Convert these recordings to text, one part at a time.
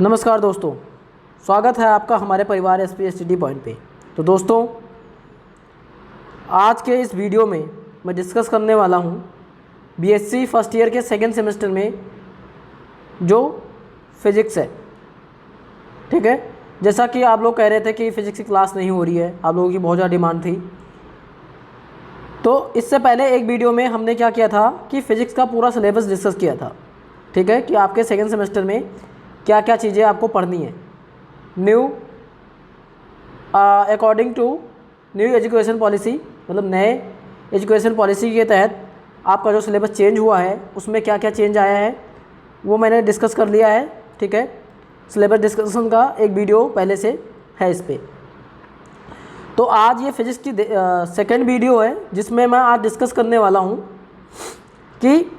नमस्कार दोस्तों, स्वागत है आपका हमारे परिवार एसपीएसटीडी पॉइंट पे। तो दोस्तों, आज के इस वीडियो में मैं डिस्कस करने वाला हूँ बीएससी फर्स्ट ईयर के सेकेंड सेमेस्टर में जो फिज़िक्स है। ठीक है, जैसा कि आप लोग कह रहे थे कि फ़िज़िक्स की क्लास नहीं हो रही है, आप लोगों की बहुत ज़्यादा डिमांड थी। तो इससे पहले एक वीडियो में हमने क्या किया था कि फ़िज़िक्स का पूरा सिलेबस डिस्कस किया था। ठीक है, कि आपके सेकेंड सेमेस्टर में क्या क्या चीज़ें आपको पढ़नी है। New according to new education policy, मतलब नए एजुकेशन पॉलिसी के तहत आपका जो सिलेबस चेंज हुआ है उसमें क्या क्या चेंज आया है वो मैंने डिस्कस कर लिया है। ठीक है, सिलेबस डिस्कशन का एक वीडियो पहले से है इस पर। तो आज ये फिज़िक्स की सेकेंड वीडियो है जिसमें मैं आज डिस्कस करने वाला हूँ कि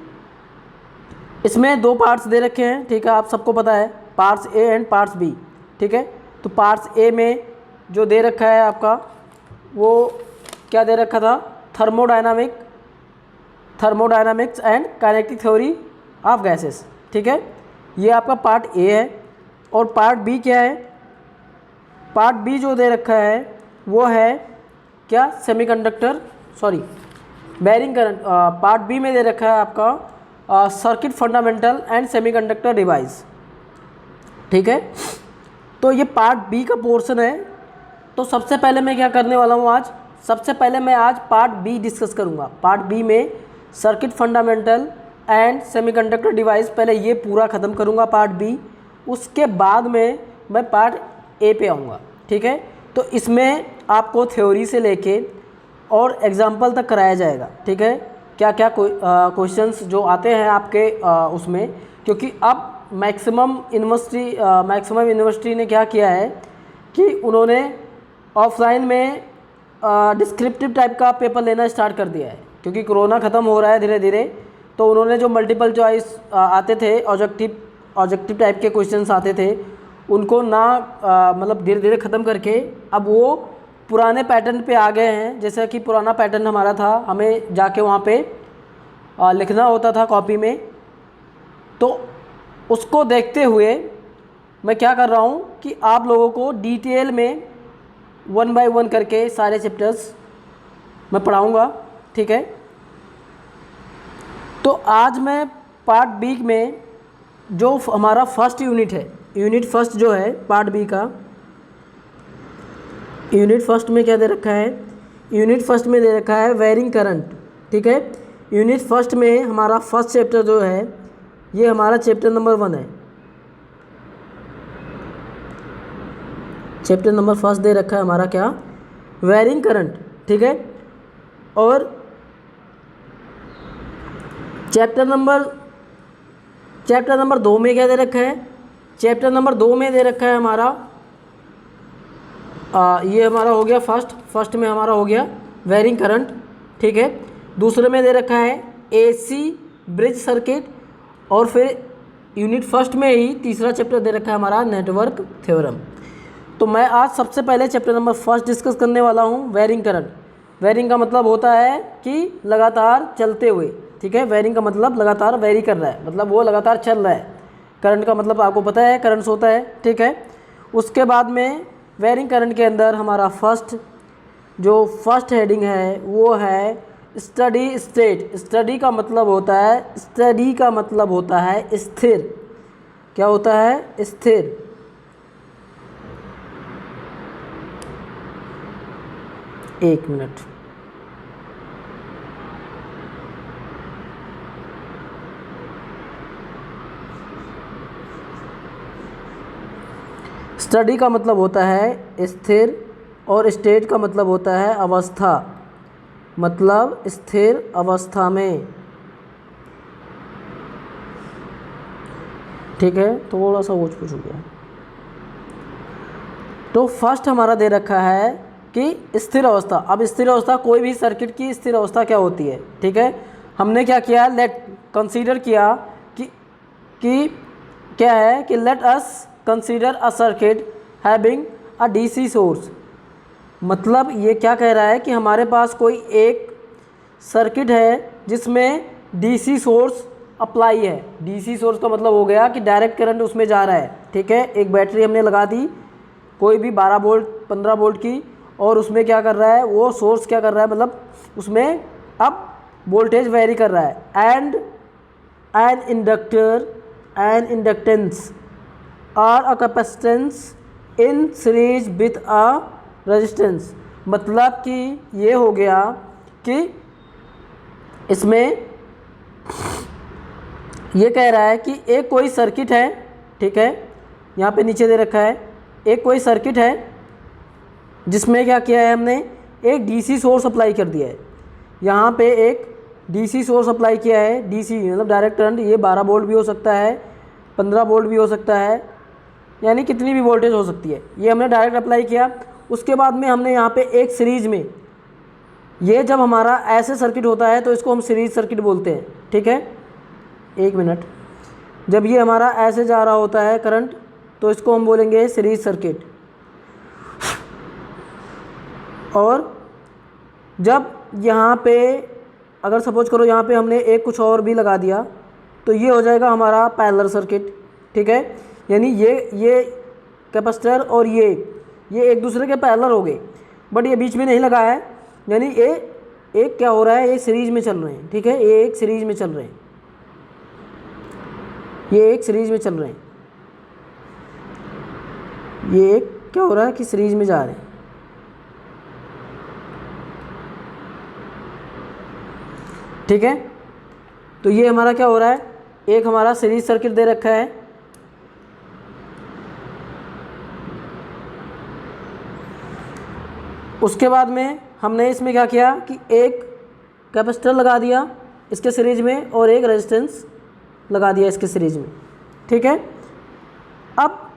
इसमें दो पार्ट्स दे रखे हैं। ठीक है, आप सबको पता है, parts A and parts B. ठीक है, तो पार्ट्स ए में जो दे रखा है आपका वो क्या दे रखा था, thermodynamics and kinetic theory of gases. ठीक है, ये आपका पार्ट ए है। और पार्ट बी क्या है, पार्ट बी जो दे रखा है वो है क्या, बेयरिंग करंट। पार्ट बी में दे रखा है आपका circuit fundamental and semiconductor device. ठीक है, तो ये पार्ट बी का पोर्शन है। तो सबसे पहले मैं क्या करने वाला हूँ आज, सबसे पहले मैं आज पार्ट बी डिस्कस करूँगा। पार्ट बी में circuit fundamental and semiconductor device, पहले ये पूरा ख़त्म करूँगा पार्ट बी। उसके बाद में मैं पार्ट ए पे आऊँगा। ठीक है, तो इसमें आपको थ्योरी से लेके और एग्जाम्पल तक कराया जाएगा। ठीक है, क्या क्या क्वेश्चंस जो आते हैं आपके उसमें, क्योंकि अब मैक्सिमम यूनिवर्सिटी ने क्या किया है कि उन्होंने ऑफलाइन में डिस्क्रिप्टिव टाइप का पेपर लेना स्टार्ट कर दिया है। क्योंकि कोरोना ख़त्म हो रहा है धीरे धीरे, तो उन्होंने जो मल्टीपल चॉइस आते थे, ऑब्जेक्टिव टाइप के क्वेश्चंस आते थे, उनको मतलब धीरे धीरे ख़त्म करके अब वो पुराने पैटर्न पे आ गए हैं। जैसा कि पुराना पैटर्न हमारा था, हमें जाके वहाँ पे लिखना होता था कॉपी में। तो उसको देखते हुए मैं क्या कर रहा हूँ कि आप लोगों को डिटेल में 1 बाय 1 करके सारे चैप्टर्स मैं पढ़ाऊँगा। ठीक है, तो आज मैं पार्ट बी में जो हमारा फर्स्ट यूनिट है, यूनिट फर्स्ट जो है पार्ट बी का, यूनिट फर्स्ट में क्या दे रखा है, यूनिट फर्स्ट में दे रखा है वेयरिंग करंट। ठीक है, यूनिट फर्स्ट में हमारा फर्स्ट चैप्टर जो है ये हमारा चैप्टर नंबर 1 है। चैप्टर नंबर फर्स्ट दे रखा है हमारा क्या, वेयरिंग करंट। ठीक है, और चैप्टर नंबर 2 में क्या दे रखा है, चैप्टर नंबर 2 में दे रखा है हमारा ये हमारा हो गया फर्स्ट में हमारा हो गया वेयरिंग करंट। ठीक है, दूसरे में दे रखा है एसी ब्रिज सर्किट, और फिर यूनिट फर्स्ट में ही तीसरा चैप्टर दे रखा है हमारा नेटवर्क थ्योरम। तो मैं आज सबसे पहले चैप्टर नंबर फर्स्ट डिस्कस करने वाला हूँ, वेयरिंग करंट। वेयरिंग का मतलब होता है कि लगातार चलते हुए। ठीक है, वेयरिंग का मतलब लगातार वेरी कर रहा है, मतलब वो लगातार चल रहा है। करंट का मतलब आपको पता है, करंट्स होता है। ठीक है, उसके बाद में वेयरिंग करंट के अंदर हमारा फर्स्ट हेडिंग है वो है स्टडी स्टेट। स्टडी का मतलब होता है स्थिर। क्या होता है, स्थिर। एक मिनट, स्टडी का मतलब होता है स्थिर और स्टेट का मतलब होता है अवस्था, मतलब स्थिर अवस्था में। ठीक है, थोड़ा सा ऊंच पूछ गया। तो फर्स्ट हमारा दे रखा है कि स्थिर अवस्था। अब स्थिर अवस्था, कोई भी सर्किट की स्थिर अवस्था क्या होती है। ठीक है, हमने क्या किया, कंसीडर किया कि क्या है कि let us consider a circuit having a DC source. मतलब ये क्या कह रहा है कि हमारे पास कोई एक सर्किट है जिसमें डीसी सोर्स अप्लाई है। डीसी सोर्स का मतलब हो गया कि डायरेक्ट करंट उसमें जा रहा है, ठीक है। एक बैटरी हमने लगा दी कोई भी 12 वोल्ट 15 वोल्ट की, और उसमें क्या कर रहा है, वो सोर्स क्या कर रहा है, मतलब उसमें अब वोल्टेज वेरी कर रहा है। And an inductor an inductance or a capacitance in series with a resistance. मतलब कि ये हो गया कि इसमें ये कह रहा है कि एक कोई सर्किट है, ठीक है, यहाँ पे नीचे दे रखा है, एक कोई सर्किट है जिसमें क्या किया है हमने, एक डीसी सोर्स अप्लाई कर दिया है। यहाँ पे एक डीसी सोर्स अप्लाई किया है, डीसी मतलब डायरेक्ट करंट, ये 12 वोल्ट भी हो सकता है, 15 वोल्ट भी हो सकता है, यानी कितनी भी वोल्टेज हो सकती है। ये हमने डायरेक्ट अप्लाई किया। उसके बाद में हमने यहाँ पे एक सीरीज में, ये जब हमारा ऐसे सर्किट होता है तो इसको हम सीरीज सर्किट बोलते हैं, ठीक है। एक मिनट, जब ये हमारा ऐसे जा रहा होता है करंट तो इसको हम बोलेंगे सीरीज सर्किट। और जब यहाँ पे अगर सपोज करो यहाँ पे हमने एक कुछ और भी लगा दिया तो ये हो जाएगा हमारा पैरेलल सर्किट, ठीक है। यानी ये कैपेसिटर और ये एक दूसरे के पैरेलल हो गए, बट ये बीच में नहीं लगा है, यानी ये एक क्या हो रहा है, ये सीरीज में चल रहे हैं, ठीक है। ये एक सीरीज में चल रहे हैं, ये एक सीरीज में चल रहे हैं, ये एक क्या हो रहा है कि सीरीज में जा रहे हैं, ठीक है। तो ये हमारा क्या हो रहा है, एक हमारा सीरीज सर्किट दे रखा है, उसके बाद में हमने इसमें क्या किया कि एक कैपेसिटर लगा दिया इसके सीरीज में और एक रेजिस्टेंस लगा दिया इसके सीरीज में, ठीक है। अब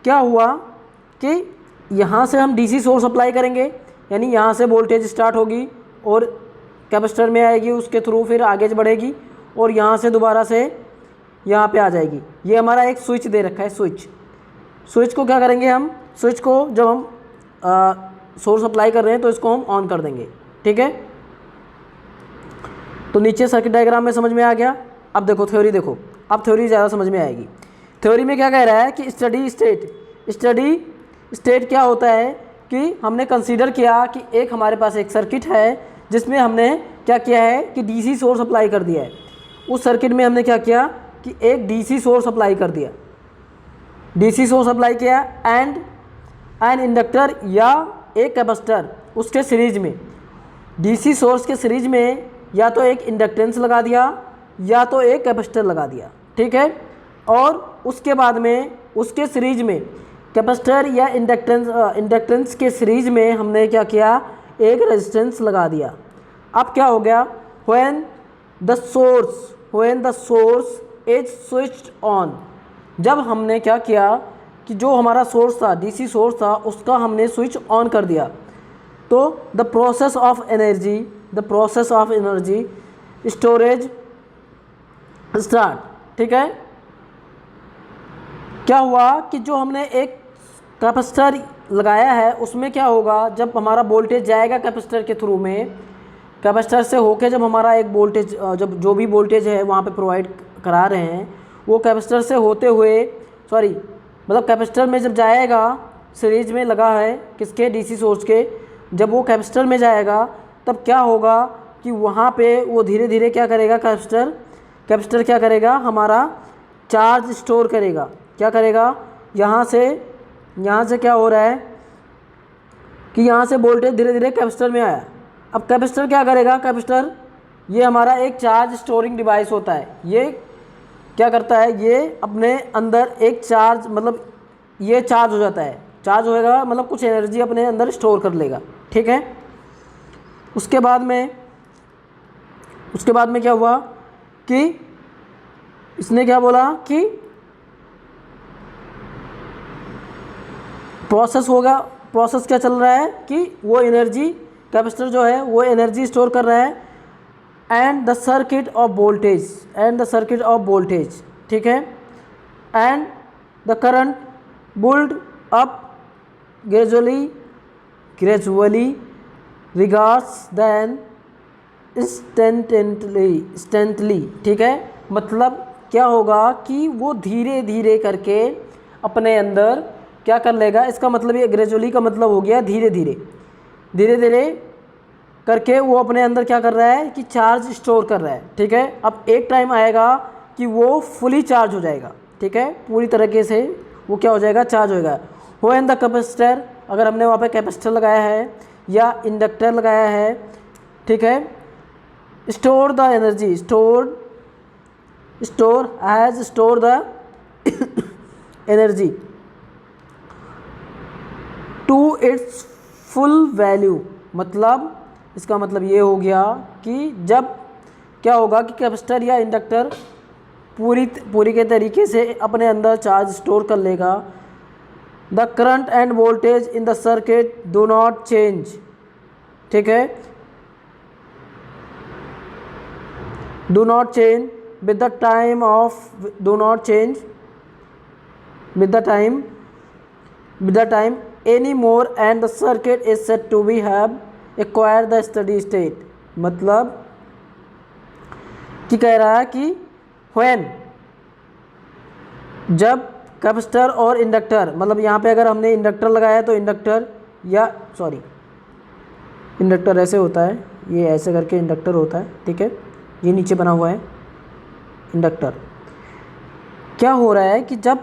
क्या हुआ कि यहाँ से हम डीसी सोर्स अप्लाई करेंगे, यानी यहाँ से वोल्टेज स्टार्ट होगी और कैपेसिटर में आएगी, उसके थ्रू फिर आगे बढ़ेगी और यहाँ से दोबारा से यहाँ पे आ जाएगी। ये हमारा एक स्विच दे रखा है, स्विच को क्या करेंगे हम, स्विच को जब हम सोर्स अप्लाई कर रहे हैं तो इसको हम ऑन कर देंगे, ठीक है। तो नीचे सर्किट डायग्राम में समझ में आ गया। अब देखो थ्योरी, देखो अब थ्योरी ज़्यादा समझ में आएगी। थ्योरी में क्या कह रहा है कि स्टडी स्टेट क्या होता है कि हमने कंसीडर किया कि एक हमारे पास एक सर्किट है जिसमें हमने क्या किया है कि डीसी सोर्स अप्लाई कर दिया है। उस सर्किट में हमने क्या किया कि एक डीसी सोर्स अप्लाई कर दिया, डीसी सोर्स अप्लाई किया एंड एन इंडक्टर या एक कैपेसिटर उसके सीरीज में, डीसी सोर्स के सीरीज में या तो एक इंडक्टेंस लगा दिया या तो एक कैपेसिटर लगा दिया, ठीक है। और उसके बाद में उसके सीरीज में कैपेसिटर या इंडक्टेंस के सीरीज में हमने क्या किया, एक रेजिस्टेंस लगा दिया। अब क्या हो गया, when the source is switched on, जब हमने क्या किया कि जो हमारा सोर्स था, डीसी सोर्स था, उसका हमने स्विच ऑन कर दिया, तो the process of energy storage start, ठीक है। क्या हुआ कि जो हमने एक कैपेसिटर लगाया है उसमें क्या होगा, जब हमारा वोल्टेज जाएगा कैपेसिटर के थ्रू में, कैपेसिटर से होके जब हमारा एक वोल्टेज, जब जो भी वोल्टेज है वहाँ पे प्रोवाइड करा रहे हैं, वो कैपेसिटर से होते हुए मतलब कैपेसिटर में जब जाएगा, सीरीज में लगा है किसके, डीसी सोर्स के, जब वो कैपेसिटर में जाएगा तब क्या होगा कि वहाँ पे वो धीरे धीरे क्या करेगा, कैपेसिटर क्या करेगा, हमारा चार्ज स्टोर करेगा। क्या करेगा, यहाँ से क्या हो रहा है कि यहाँ से वोल्टेज धीरे धीरे कैपेसिटर में आया। अब कैपेसिटर क्या करेगा, कैपेसिटर ये हमारा एक चार्ज स्टोरिंग डिवाइस होता है, ये क्या करता है, ये अपने अंदर एक चार्ज, मतलब ये चार्ज हो जाता है, चार्ज होएगा मतलब कुछ एनर्जी अपने अंदर स्टोर कर लेगा, ठीक है। उसके बाद में क्या हुआ कि इसने क्या बोला कि प्रोसेस क्या चल रहा है कि वो एनर्जी, कैपेसिटर जो है वो एनर्जी स्टोर कर रहा है, and the circuit of voltage, ठीक है, and the current build up gradually regards than instantly, ठीक है। मतलब क्या होगा कि वो धीरे धीरे करके अपने अंदर क्या कर लेगा, इसका मतलब ये ग्रेजुअली का मतलब हो गया धीरे धीरे, धीरे धीरे करके वो अपने अंदर क्या कर रहा है कि चार्ज स्टोर कर रहा है। ठीक है, अब एक टाइम आएगा कि वो फुली चार्ज हो जाएगा। ठीक है, पूरी तरीके से वो क्या हो जाएगा, चार्ज होएगा। व्हेन द कैपेसिटर, अगर हमने वहाँ पे कैपेसिटर लगाया है या इंडक्टर लगाया है, ठीक है, store the energy, store the energy to its full value. मतलब इसका मतलब ये हो गया कि जब क्या होगा कि कैपेसिटर या इंडक्टर पूरी के तरीके से अपने अंदर चार्ज स्टोर कर लेगा, the current and voltage in the circuit do not change. ठीक है, do not change with the time of, do not change with the time any more and the circuit is set to be have acquire the steady state. मतलब कि कह रहा है कि when, जब capacitor और इंडक्टर, मतलब यहाँ पे अगर हमने इंडक्टर लगाया है तो इंडक्टर या सॉरी इंडक्टर ऐसे होता है, ये ऐसे करके इंडक्टर होता है। ठीक है, ये नीचे बना हुआ है इंडक्टर। क्या हो रहा है कि जब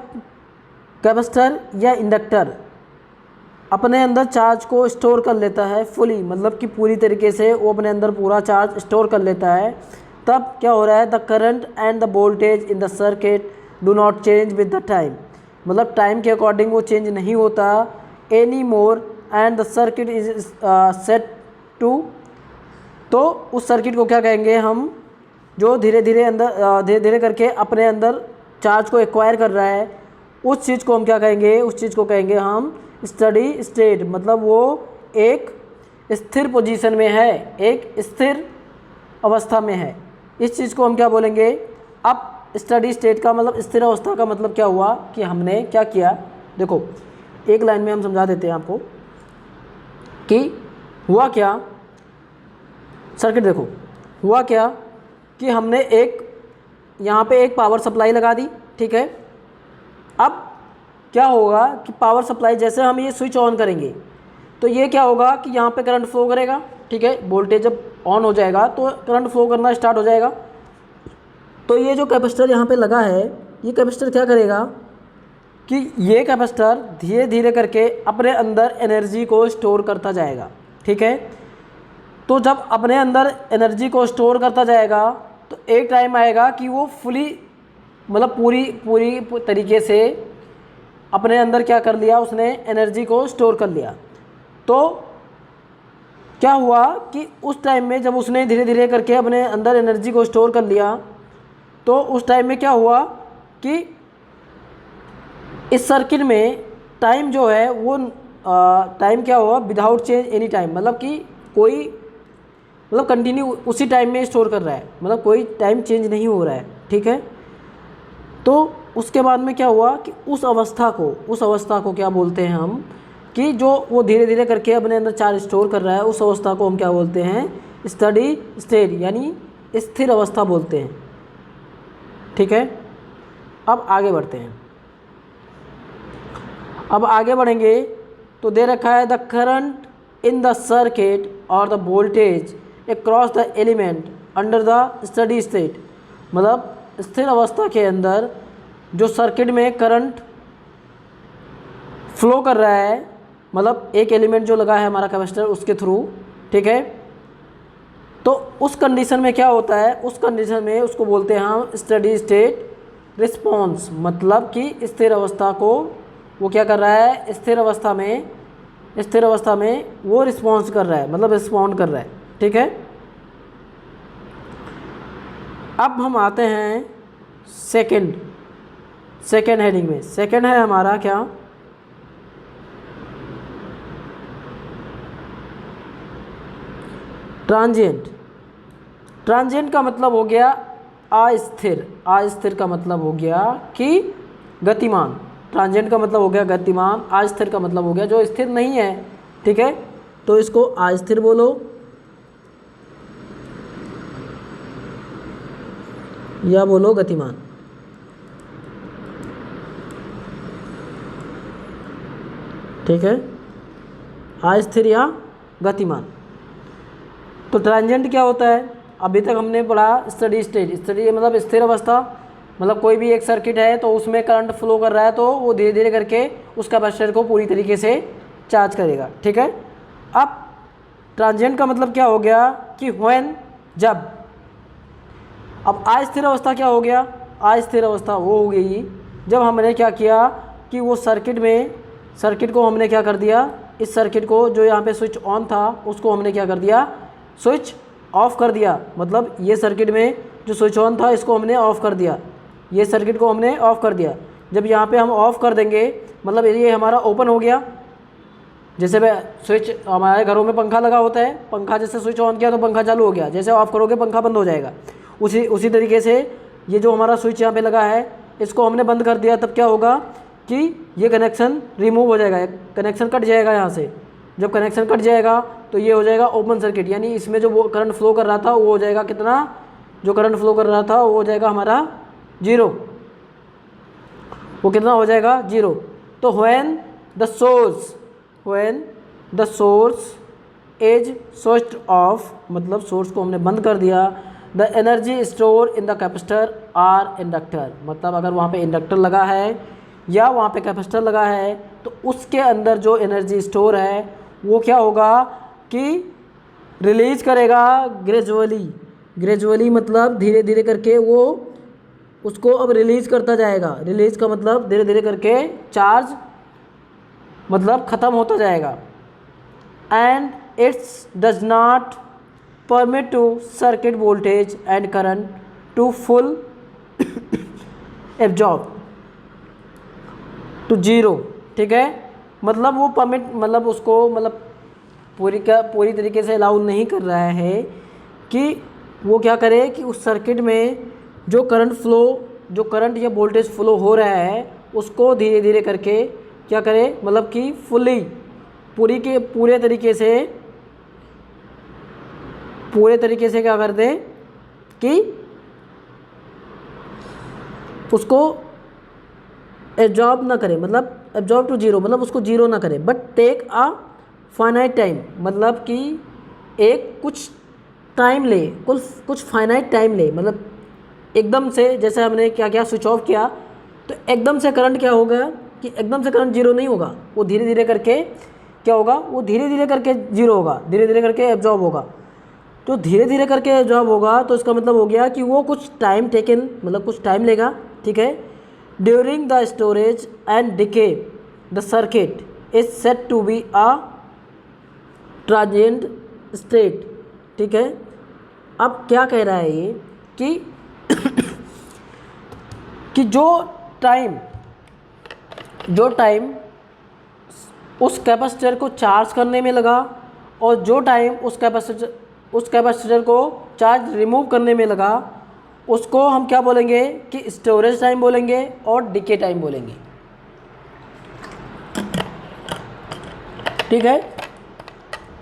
कैपेसिटर या इंडक्टर अपने अंदर चार्ज को स्टोर कर लेता है फुली, मतलब कि पूरी तरीके से वो अपने अंदर पूरा चार्ज स्टोर कर लेता है, तब क्या हो रहा है, the current and the voltage in the circuit do not change with the time. मतलब टाइम के अकॉर्डिंग वो चेंज नहीं होता any more and the circuit is set to. तो उस सर्किट को क्या कहेंगे हम, जो धीरे धीरे करके अपने अंदर चार्ज को एक्वायर कर रहा है, उस चीज़ को हम क्या कहेंगे, उस चीज़ को कहेंगे हम स्टडी स्टेट। मतलब वो एक स्थिर पोजीशन में है, एक स्थिर अवस्था में है। इस चीज़ को हम क्या बोलेंगे। अब स्टडी स्टेट का मतलब स्थिर अवस्था का मतलब क्या हुआ कि हमने क्या किया, देखो एक लाइन में हम समझा देते हैं आपको कि हुआ क्या। सर्किट देखो हुआ क्या कि हमने यहाँ पे एक पावर सप्लाई लगा दी। ठीक है, अब क्या होगा कि पावर सप्लाई जैसे हम ये स्विच ऑन करेंगे तो ये क्या होगा कि यहाँ पे करंट फ्लो करेगा। ठीक है, वोल्टेज जब ऑन हो जाएगा तो करंट फ्लो करना स्टार्ट हो जाएगा। तो ये जो कैपेसिटर यहाँ पे लगा है, ये कैपेसिटर क्या करेगा कि ये कैपेसिटर धीरे धीरे करके अपने अंदर एनर्जी को स्टोर करता जाएगा। ठीक है, तो जब अपने अंदर एनर्जी को स्टोर करता जाएगा तो एक टाइम आएगा कि वो फुली, मतलब पूरी तरीके से अपने अंदर क्या कर लिया, उसने एनर्जी को स्टोर कर लिया। तो क्या हुआ कि उस टाइम में जब उसने धीरे धीरे करके अपने अंदर एनर्जी को स्टोर कर लिया, तो उस टाइम में क्या हुआ कि इस सर्किट में टाइम जो है वो टाइम क्या हुआ, विदाउट चेंज एनी टाइम, मतलब कि कोई, मतलब कंटिन्यू उसी टाइम में स्टोर कर रहा है, मतलब कोई टाइम चेंज नहीं हो रहा है। ठीक है, तो उसके बाद में क्या हुआ कि उस अवस्था को क्या बोलते हैं हम, कि जो वो धीरे धीरे करके अपने अंदर चार्ज स्टोर कर रहा है, उस अवस्था को हम क्या बोलते हैं, स्टडी स्टेट यानी स्थिर अवस्था बोलते हैं। ठीक है, अब आगे बढ़ते हैं। अब आगे बढ़ेंगे तो दे रखा है the current in the circuit और the voltage across the element under the steady state. मतलब स्थिर अवस्था के अंदर जो सर्किट में करंट फ्लो कर रहा है, मतलब एक एलिमेंट जो लगा है हमारा कैपेसिटर उसके थ्रू। ठीक है, तो उस कंडीशन में क्या होता है, उस कंडीशन में उसको बोलते हैं हम स्टडी स्टेट रिस्पॉन्स। मतलब कि स्थिर अवस्था को वो क्या कर रहा है, स्थिर अवस्था में वो रिस्पॉन्स कर रहा है, मतलब रिस्पॉन्ड कर रहा है। ठीक है, अब हम आते हैं सेकेंड हेडिंग में। सेकेंड है हमारा क्या, ट्रांजिएंट का मतलब हो गया अस्थिर का मतलब हो गया कि गतिमान। ट्रांजिएंट का मतलब हो गया गतिमान, अस्थिर का मतलब हो गया जो स्थिर नहीं है। ठीक है, तो इसको अस्थिर बोलो या बोलो गतिमान। ठीक है, अस्थिर या गतिमान। तो ट्रांजिएंट क्या होता है? अभी तक हमने पढ़ा स्टडी स्टेट। स्टडी मतलब स्थिर अवस्था, मतलब कोई भी एक सर्किट है तो उसमें करंट फ्लो कर रहा है तो वो धीरे धीरे करके उस कैपेसिटर को पूरी तरीके से चार्ज करेगा। ठीक है। अब ट्रांजिएंट का मतलब क्या हो गया कि व्हेन, जब। अब अस्थिर अवस्था क्या हो गया? अस्थिर अवस्था वो हो गई जब हमने क्या किया कि वो सर्किट को हमने क्या कर दिया, इस सर्किट को जो यहाँ पे स्विच ऑन था उसको हमने क्या कर दिया, स्विच ऑफ कर दिया। मतलब ये सर्किट में जो स्विच ऑन था इसको हमने ऑफ कर दिया, ये सर्किट को हमने ऑफ कर दिया। जब यहाँ पे हम ऑफ कर देंगे मतलब ये हमारा ओपन हो गया। जैसे स्विच, हमारे घरों में पंखा लगा होता है, पंखा जैसे स्विच ऑन किया तो पंखा चालू हो गया, जैसे ऑफ करोगे पंखा बंद हो जाएगा। उसी तरीके से ये जो हमारा स्विच यहाँ पे लगा है इसको हमने बंद कर दिया, तब क्या होगा कि ये कनेक्शन रिमूव हो जाएगा, कनेक्शन कट जाएगा यहाँ से। जब कनेक्शन कट जाएगा तो ये हो जाएगा ओपन सर्किट, यानी इसमें जो वो करंट फ्लो कर रहा था वो हो जाएगा कितना, जो करंट फ्लो कर रहा था वो हो जाएगा हमारा 0। वो कितना हो जाएगा? 0। तो when the source is switched off, मतलब सोर्स को हमने बंद कर दिया। The energy store in the capacitor or inductor, मतलब अगर वहाँ पे इंडक्टर लगा है या वहाँ पे कैपेसिटर लगा है तो उसके अंदर जो एनर्जी स्टोर है वो क्या होगा कि रिलीज करेगा ग्रेजुअली, मतलब धीरे धीरे करके वो उसको अब रिलीज करता जाएगा। रिलीज का मतलब धीरे धीरे करके चार्ज मतलब ख़त्म होता जाएगा। And its does not permit to circuit voltage and current to full absorb to 0। ठीक है, मतलब वो परमिट, मतलब उसको मतलब पूरी तरीके से अलाउ नहीं कर रहा है कि वो क्या करे कि उस सर्किट में जो करंट या वोल्टेज फ्लो हो रहा है उसको धीरे धीरे करके क्या करे, मतलब कि पूरे तरीके से क्या कर दे कि उसको एब्जॉर्ब ना करे, मतलब एब्जॉर्ब टू 0, मतलब उसको 0 ना करे। But take a finite time, मतलब कि एक कुछ टाइम ले, कुछ फाइनाइट टाइम ले, मतलब एकदम से जैसे हमने क्या किया, स्विच ऑफ किया तो एकदम से करंट क्या होगा कि एकदम से करंट 0 नहीं होगा, वो धीरे धीरे करके क्या होगा, वो धीरे धीरे करके 0 होगा, धीरे धीरे करके एब्जॉर्ब होगा। तो धीरे धीरे करके एब्जॉर्ब होगा तो इसका मतलब हो गया कि वो कुछ टाइम टेकन, मतलब कुछ टाइम लेगा। ठीक है। During the storage and decay the circuit is set to be a transient state. ठीक है। अब क्या कह रहा है ये कि जो टाइम उस कैपेसिटर को चार्ज करने में लगा और जो टाइम उस कैपेसिटर को चार्ज रिमूव करने में लगा उसको हम क्या बोलेंगे कि स्टोरेज टाइम बोलेंगे और डिके टाइम बोलेंगे। ठीक है।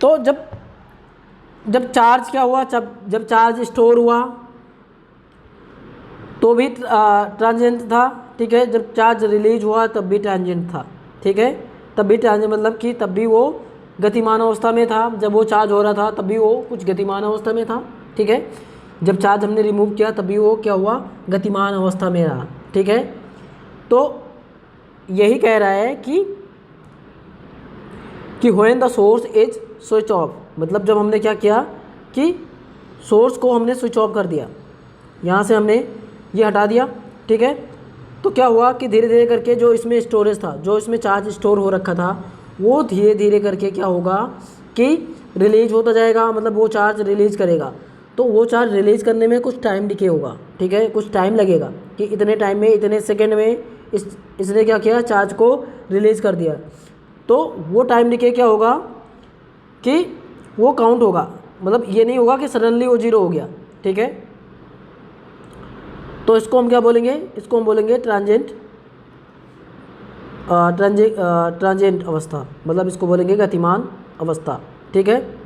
तो जब चार्ज क्या हुआ, जब चार्ज स्टोर हुआ तो भी ट्रांजिएंट था। ठीक है। जब चार्ज रिलीज हुआ तब भी ट्रांजिएंट था। ठीक है। तब भी ट्रांजिएंट मतलब कि तब भी वो गतिमान अवस्था में था। जब वो चार्ज हो रहा था तब भी वो कुछ गतिमान अवस्था में था। ठीक है। जब चार्ज हमने रिमूव किया तब भी वो क्या हुआ, गतिमान अवस्था में रहा। ठीक है। तो यही कह रहा है कि when the source is switch off, मतलब जब हमने क्या किया कि सोर्स को हमने स्विच ऑफ कर दिया, यहाँ से हमने ये हटा दिया। ठीक है। तो क्या हुआ कि धीरे धीरे करके जो इसमें स्टोरेज था, जो इसमें चार्ज स्टोर हो रखा था, वो धीरे धीरे करके क्या होगा कि रिलीज होता जाएगा, मतलब वो चार्ज रिलीज करेगा। तो वो चार्ज रिलीज करने में कुछ टाइम डिके होगा। ठीक है। कुछ टाइम लगेगा कि इतने टाइम में, इतने सेकेंड में इसने क्या किया, चार्ज को रिलीज कर दिया। तो वो टाइम डिके क्या होगा कि वो काउंट होगा, मतलब ये नहीं होगा कि सडनली वो 0 हो गया। ठीक है। तो इसको हम क्या बोलेंगे, इसको हम बोलेंगे ट्रांजिएंट अवस्था, मतलब इसको बोलेंगे गतिमान अवस्था। ठीक है।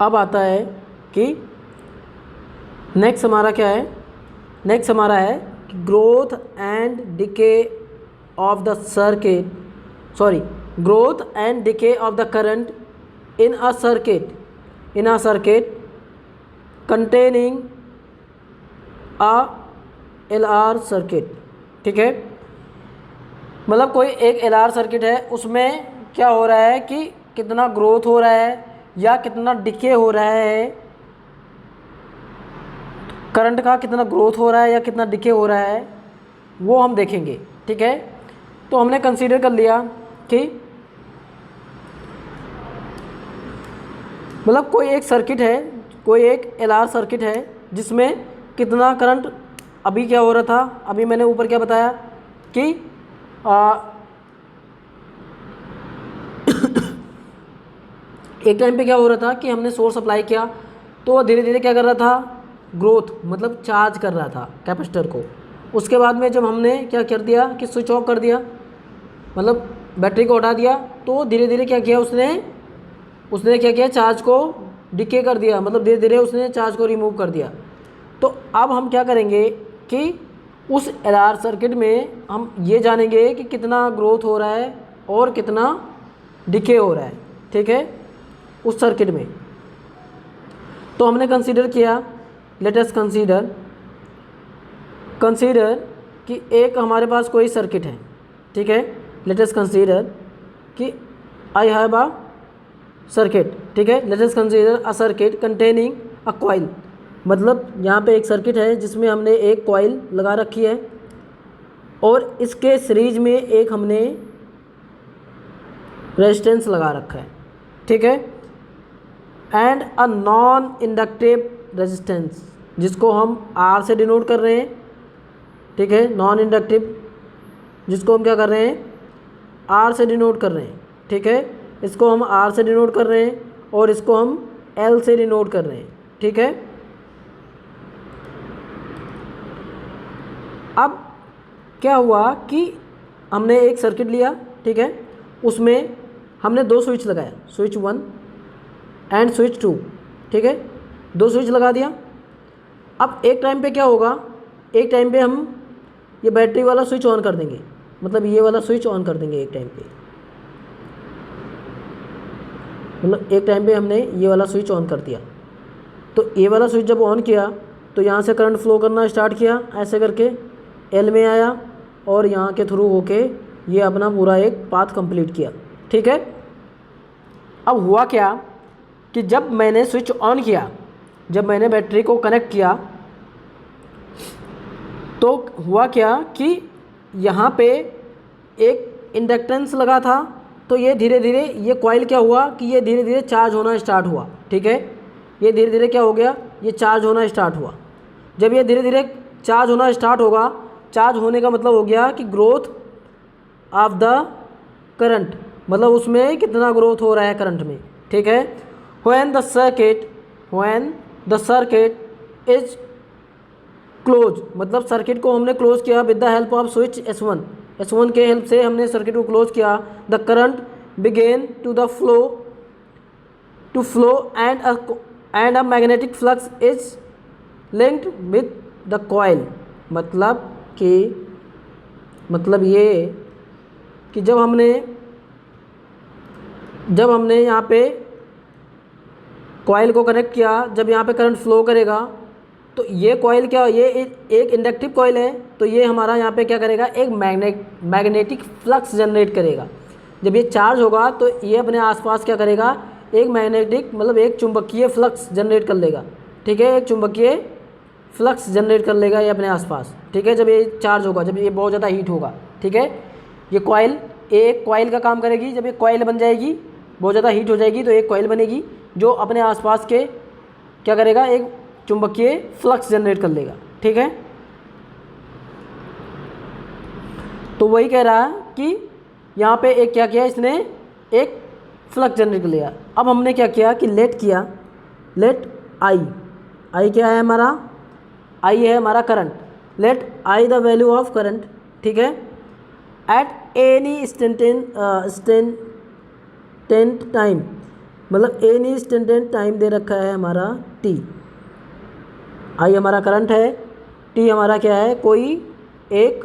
अब आता है कि नेक्स्ट हमारा क्या है नेक्स्ट हमारा है growth and decay of the circuit, sorry, growth and decay of the current in a circuit containing a LR circuit. ठीक है, मतलब कोई एक LR सर्किट है, उसमें क्या हो रहा है कि कितना ग्रोथ हो रहा है या कितना डिके हो रहा है, करंट का कितना ग्रोथ हो रहा है या कितना डिके हो रहा है, वो हम देखेंगे। ठीक है, तो हमने कंसीडर कर लिया कि मतलब कोई एक सर्किट है, कोई एक LR सर्किट है जिसमें कितना करंट अभी क्या हो रहा था, अभी मैंने ऊपर क्या बताया कि एक टाइम पे क्या हो रहा था कि हमने सोर्स अप्लाई किया तो धीरे धीरे क्या कर रहा था, ग्रोथ मतलब चार्ज कर रहा था कैपेसिटर को। उसके बाद में जब हमने क्या कर दिया कि स्विच ऑफ कर दिया, मतलब बैटरी को हटा दिया, तो धीरे धीरे क्या किया उसने क्या किया, चार्ज को डिके कर दिया, मतलब धीरे धीरे उसने चार्ज को रिमूव कर दिया। तो अब हम क्या करेंगे कि उस LR सर्किट में हम ये जानेंगे कि कितना ग्रोथ हो रहा है और कितना डिके हो रहा है। ठीक है, उस सर्किट में तो हमने कंसीडर किया, लेट अस कंसीडर कि एक हमारे पास कोई सर्किट है। ठीक है, लेट अस कंसीडर कि आई हैव अ सर्किट। ठीक है, let us consider a circuit containing a coil, मतलब यहाँ पे एक सर्किट है जिसमें हमने एक कॉइल लगा रखी है और इसके सीरीज में एक हमने रेजिस्टेंस लगा रखा है। ठीक है, and a non inductive resistance जिसको हम R से डिनोट कर रहे हैं। ठीक है, नॉन इंडक्टिव जिसको हम क्या कर रहे हैं, R से डिनोट कर रहे हैं। ठीक है, इसको हम R से डिनोट कर रहे हैं और इसको हम L से डिनोट कर रहे हैं। ठीक है, अब क्या हुआ कि हमने एक सर्किट लिया। ठीक है, उसमें हमने दो स्विच लगाया, स्विच 1 एंड स्विच 2। ठीक है, दो स्विच लगा दिया। अब एक टाइम पे क्या होगा, एक टाइम पे हम ये बैटरी वाला स्विच ऑन कर देंगे, मतलब ये वाला स्विच ऑन कर देंगे एक टाइम पे, मतलब एक टाइम पे हमने ये वाला स्विच ऑन कर दिया। तो ये वाला स्विच जब ऑन किया तो यहाँ से करंट फ्लो करना स्टार्ट किया, ऐसे करके L में आया और यहाँ के थ्रू होके ये अपना पूरा एक पाथ कंप्लीट किया। ठीक है, अब हुआ क्या कि जब मैंने स्विच ऑन किया, जब मैंने बैटरी को कनेक्ट किया, तो हुआ क्या कि यहाँ पे एक इंडक्टेंस लगा था, तो ये धीरे धीरे ये कॉइल क्या हुआ कि ये धीरे धीरे चार्ज होना स्टार्ट हुआ। ठीक है, ये धीरे धीरे क्या हो गया, ये चार्ज होना स्टार्ट हुआ। जब ये धीरे धीरे चार्ज होना स्टार्ट होगा, चार्ज होने का मतलब हो गया कि ग्रोथ ऑफ द करंट, मतलब उसमें कितना ग्रोथ हो रहा है करंट में। ठीक है, when the circuit is close, मतलब सर्किट को हमने क्लोज किया with the help of switch S1 के हेल्प से हमने सर्किट को क्लोज किया। The current begin to flow and a magnetic flux is linked with the coil, मतलब ये कि जब हमने यहाँ पे कॉइल को कनेक्ट किया, जब यहाँ पे करंट फ्लो करेगा तो ये कॉइल क्या, ये एक इंडक्टिव कॉइल है, तो ये हमारा यहाँ पे क्या करेगा, एक मैग्नेटिक फ्लक्स जनरेट करेगा। जब ये चार्ज होगा तो ये अपने आसपास क्या करेगा, एक मैग्नेटिक मतलब एक चुंबकीय फ्लक्स जनरेट कर लेगा। ठीक है, एक चुंबकीय फ्लक्स जनरेट कर लेगा ये अपने आसपास। ठीक है, जब ये चार्ज होगा, जब ये बहुत ज़्यादा हीट होगा। ठीक है, ये कॉइल एक कॉइल का काम करेगी। जब ये कॉइल बन जाएगी, बहुत ज़्यादा हीट हो जाएगी, तो एक कॉइल बनेगी जो अपने आसपास के क्या करेगा, एक चुंबकीय फ्लक्स जनरेट कर लेगा। ठीक है, तो वही कह रहा है कि यहाँ पे एक क्या किया इसने, एक फ्लक्स जनरेट कर लिया। अब हमने क्या किया कि लेट आई क्या है हमारा, आई है हमारा current. Let I the value of current. ठीक है, एट एनी इंस्टेंटेंट टाइम, मतलब एनी इंस्टेंटेंट टाइम दे रखा है हमारा t। आई हमारा करंट है टी हमारा क्या है, कोई एक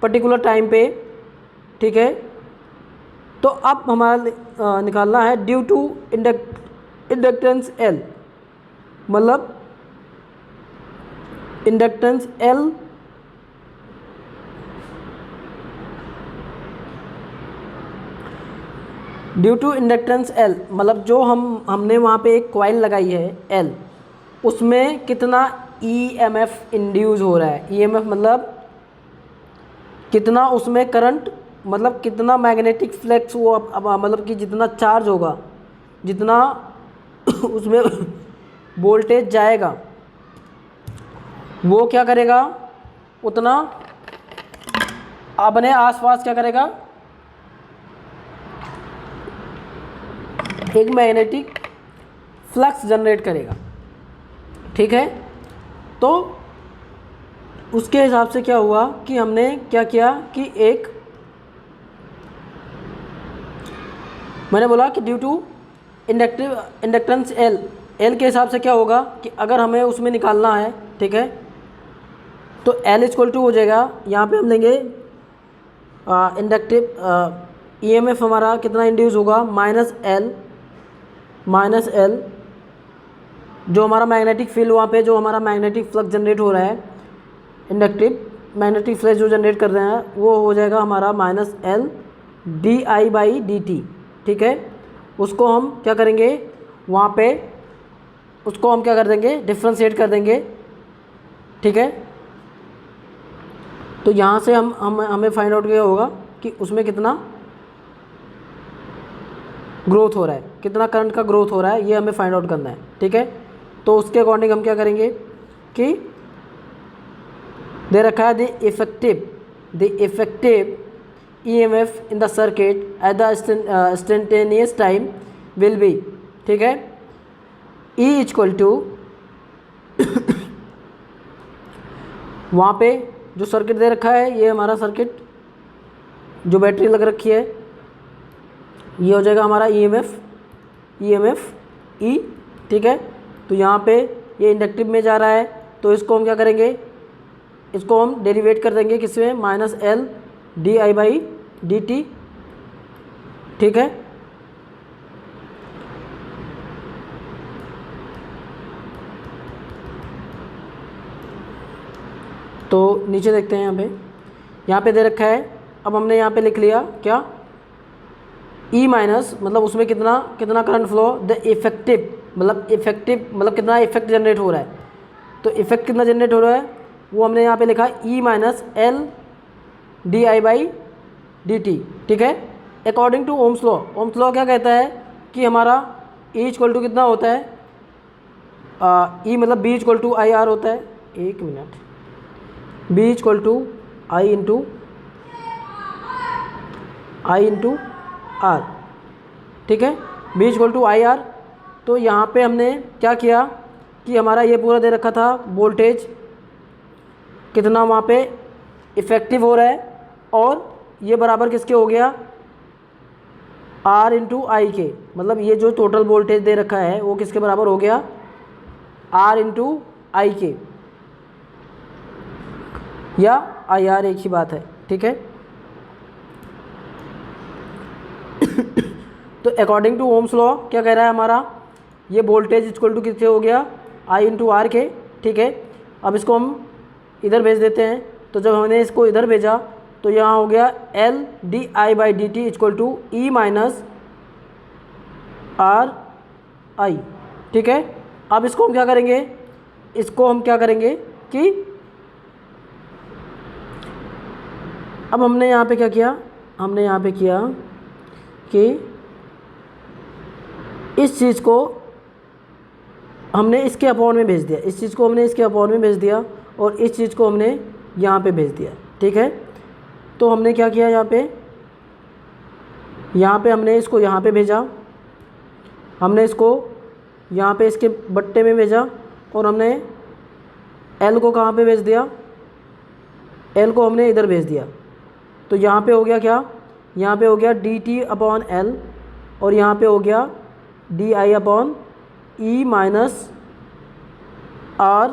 पर्टिकुलर टाइम पे, ठीक है। तो अब हमारा निकालना है ड्यू टू इंडक्टेंस एल, मतलब inductance L due to inductance L, मतलब जो हमने वहाँ पे एक कॉइल लगाई है एल, उसमें कितना ईएमएफ इंड्यूस हो रहा है। ईएमएफ मतलब कितना उसमें करंट, मतलब कितना मैग्नेटिक फ्लक्स वो अब मतलब कि जितना चार्ज होगा, जितना उसमें वोल्टेज जाएगा, वो क्या करेगा, उतना अपने आसपास क्या करेगा, एक मैग्नेटिक फ्लक्स जनरेट करेगा, ठीक है। तो उसके हिसाब से क्या हुआ कि हमने क्या किया कि एक, मैंने बोला कि due to inductance L, L के हिसाब से क्या होगा कि अगर हमें उसमें निकालना है, ठीक है, तो एल इक्वल टू हो जाएगा, यहाँ पे हम लेंगे इंडक्टिव ईएमएफ हमारा कितना इंड्यूस होगा, माइनस एल, जो हमारा मैग्नेटिक फील्ड वहाँ पे जो हमारा मैग्नेटिक फ्लक्स जनरेट हो रहा है, इंडक्टिव मैग्नेटिक फ्लक्स जो जनरेट कर रहे हैं, वो हो जाएगा हमारा minus L D I by D T, ठीक है। उसको हम क्या करेंगे, वहाँ पे उसको हम क्या कर देंगे, डिफ्रेंशिएट कर देंगे, ठीक है। तो यहाँ से हमें फाइंड आउट क्या होगा कि उसमें कितना ग्रोथ हो रहा है, कितना करंट का ग्रोथ हो रहा है, ये हमें फाइंड आउट करना है, ठीक है। तो उसके अकॉर्डिंग हम क्या करेंगे कि दे रखा है the effective EMF in the circuit at the instantaneous time will be, ठीक है, ई इक्वल टू वहाँ पे जो सर्किट दे रखा है, ये हमारा सर्किट जो बैटरी लग रखी है, ये हो जाएगा हमारा ईएमएफ ई, ठीक है। तो यहाँ पे ये इंडक्टिव में जा रहा है, तो इसको हम क्या करेंगे, इसको हम डेरिवेट कर देंगे किसमें, minus L D I by D T, ठीक है। तो नीचे देखते हैं, यहाँ पे दे रखा है, अब हमने यहाँ पे लिख लिया क्या, ई माइनस मतलब उसमें कितना करंट फ्लो, द इफेक्टिव मतलब कितना इफेक्ट जनरेट हो रहा है, तो इफेक्ट कितना जनरेट हो रहा है वो हमने यहाँ पे लिखा E minus L D I by D T, ठीक है। अकॉर्डिंग टू ओम्स लॉ क्या कहता है कि हमारा ई इक्वल टू कितना होता है, ई मतलब V equal to I R होता है, एक minute, V equal to I into R, ठीक है, V equal to I R. तो यहाँ पे हमने क्या किया कि हमारा ये पूरा दे रखा था वोल्टेज कितना वहाँ पे इफ़ेक्टिव हो रहा है, और ये बराबर किसके हो गया, आर इंटू आई के, मतलब ये जो टोटल वोल्टेज दे रखा है वो किसके बराबर हो गया, आर इंटू आई के, या आई आर एक ही बात है, ठीक है। तो अकॉर्डिंग टू ओम्स लॉ क्या कह रहा है हमारा, ये वोल्टेज इक्वल टू किससे हो गया, आई इंटू आर के, ठीक है। अब इसको हम इधर भेज देते हैं, तो जब हमने इसको इधर भेजा तो यहाँ हो गया L D I by D T equal to E minus R I, ठीक है। अब इसको हम क्या करेंगे, इसको हम क्या करेंगे कि अब हमने यहाँ पे क्या किया, हमने यहाँ पे किया कि इस चीज़ को हमने इसके अपॉन में भेज दिया, इस चीज़ को हमने इसके अपॉन में भेज दिया, और इस चीज़ को हमने यहाँ पे भेज दिया, ठीक है। तो हमने क्या किया, यहाँ पे हमने इसको यहाँ पे भेजा, हमने इसको यहाँ पे इसके बट्टे में भेजा, और हमने एल को कहाँ पे भेज दिया, एल को हमने इधर भेज दिया। तो यहाँ पे हो गया क्या, यहाँ पे हो गया डी टी अपॉन एल, और यहाँ पे हो गया D I upon E minus R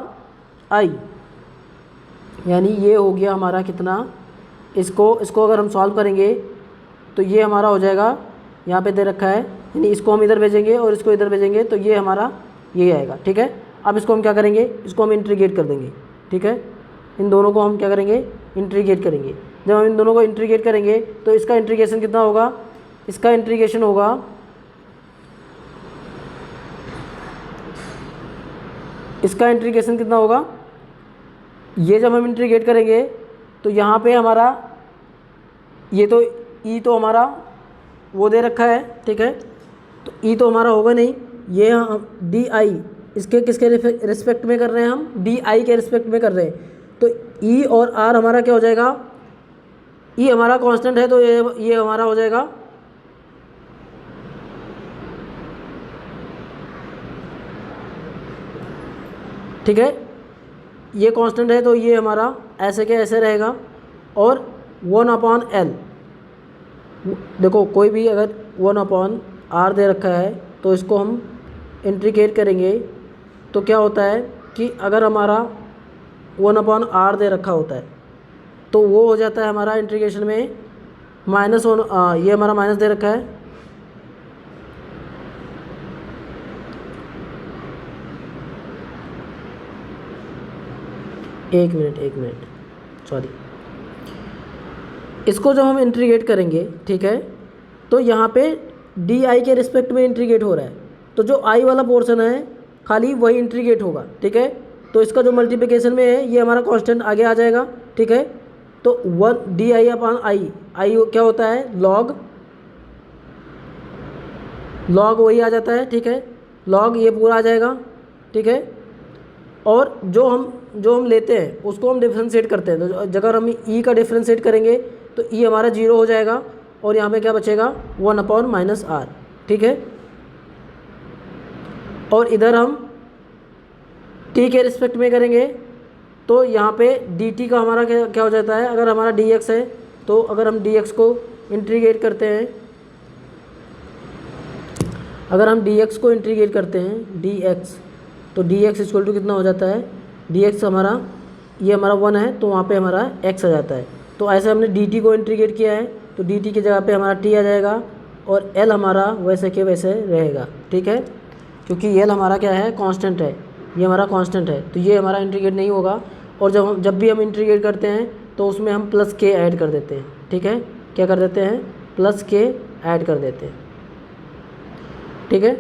आई, यानी ये हो गया हमारा कितना, इसको अगर हम सॉल्व करेंगे तो ये हमारा हो जाएगा, यहाँ पे दे रखा है, यानी इसको हम इधर भेजेंगे और इसको इधर भेजेंगे तो ये हमारा ये आएगा। ठीक है, अब इसको हम क्या करेंगे, इसको हम इंटीग्रेट कर देंगे। ठीक है, इन दोनों को हम क्या करेंगे, इंटीग्रेट करेंगे। जब हम इन दोनों को इंटीग्रेट करेंगे तो इसका इंटीग्रेशन कितना होगा, इसका इंटीग्रेशन होगा, इसका इंटीग्रेशन कितना होगा, ये जब हम इंटीग्रेट करेंगे तो यहाँ पे हमारा ये तो ई तो हमारा वो दे रखा है। ठीक है, तो ई तो हमारा होगा नहीं, ये हम डी आई इसके किसके रिस्पेक्ट में कर रहे हैं, हम डी आई के रिस्पेक्ट में कर रहे हैं। तो ई और आर हमारा क्या हो जाएगा, ई हमारा कांस्टेंट है तो ये हमारा हो जाएगा ठीक है, ये कांस्टेंट है तो ये हमारा ऐसे के ऐसे रहेगा। और 1/L, देखो कोई भी अगर 1/R दे रखा है तो इसको हम इंटीग्रेट करेंगे तो क्या होता है कि अगर हमारा 1/R दे रखा होता है तो वो हो जाता है हमारा इंटीग्रेशन में -1, ये हमारा माइनस दे रखा है, एक मिनट सॉरी, इसको जब हम इंटीग्रेट करेंगे ठीक है, तो यहाँ पे डी आई के रिस्पेक्ट में इंटीग्रेट हो रहा है, तो जो आई वाला पोर्शन है खाली वही इंटीग्रेट होगा। ठीक है, तो इसका जो मल्टीप्लिकेशन में है ये हमारा कांस्टेंट आगे आ जाएगा। ठीक है, तो 1 डी आई अपॉन आई, आई क्या होता है, लॉग वही आ जाता है। ठीक है, लॉग ये पूरा आ जाएगा। ठीक है, और जो हम लेते हैं उसको हम डिफ्रेंशिएट करते हैं, तो अगर हम ई का डिफ्रेंशिएट करेंगे तो ई हमारा 0 हो जाएगा और यहाँ पे क्या बचेगा 1/-R। ठीक है, और इधर हम t के रिस्पेक्ट में करेंगे तो यहाँ पे dt का हमारा क्या हो जाता है, अगर हमारा dx है तो अगर हम dx को इंटीग्रेट करते हैं, अगर हम dx को इंटीग्रेट करते हैं dx, तो dx इक्वल टू कितना हो जाता है, dx हमारा ये हमारा 1 है तो वहाँ पे हमारा x आ जाता है। तो ऐसे हमने dt को इंटीग्रेट किया है तो dt की जगह पे हमारा t आ जाएगा और l हमारा वैसे के वैसे रहेगा। ठीक है, क्योंकि l हमारा क्या है, कांस्टेंट है, ये हमारा कांस्टेंट है तो ये हमारा इंटीग्रेट नहीं होगा। और जब भी हम इंटीग्रेट करते हैं तो उसमें हम प्लस के ऐड कर देते हैं। ठीक है, क्या कर देते हैं, प्लस के ऐड कर देते हैं। ठीक है,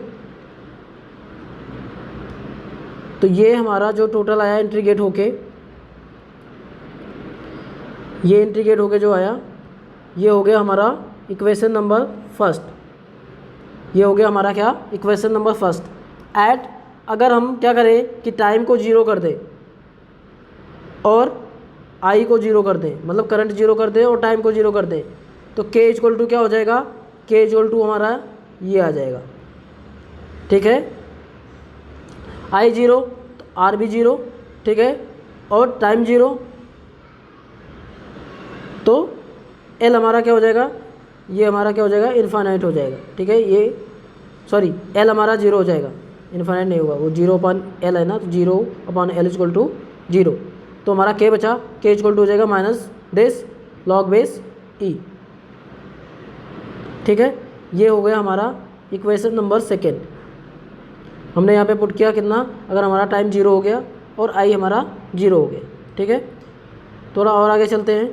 तो ये हमारा जो टोटल आया इंटीग्रेट होके, ये इंटीग्रेट होके जो आया ये हो गया हमारा इक्वेशन नंबर फर्स्ट, ये हो गया हमारा क्या, इक्वेशन नंबर फर्स्ट। ऐट अगर हम क्या करें कि टाइम को 0 कर दें और आई को 0 कर दें, मतलब करंट 0 कर दें और टाइम को 0 कर दें, तो k इक्वल टू क्या हो जाएगा, k इक्वल टू हमारा ये आ जाएगा। ठीक है, आई 0 तो आर भी 0। ठीक है, और टाइम 0 तो एल हमारा क्या हो जाएगा, ये हमारा क्या हो जाएगा, इनफाइनाइट हो जाएगा। ठीक है, ये सॉरी एल हमारा 0 हो जाएगा, इनफाइनाइट नहीं होगा, वो 0/L है ना, तो 0/L इक्वल टू 0। तो हमारा k बचा, k इक्वल टू हो जाएगा minus this log base e। ठीक है, ये हो गया हमारा इक्वेशन नंबर सेकेंड। हमने यहाँ पे पुट किया कितना, अगर हमारा टाइम 0 हो गया और आई हमारा 0 हो गया। ठीक है, थोड़ा और आगे चलते हैं।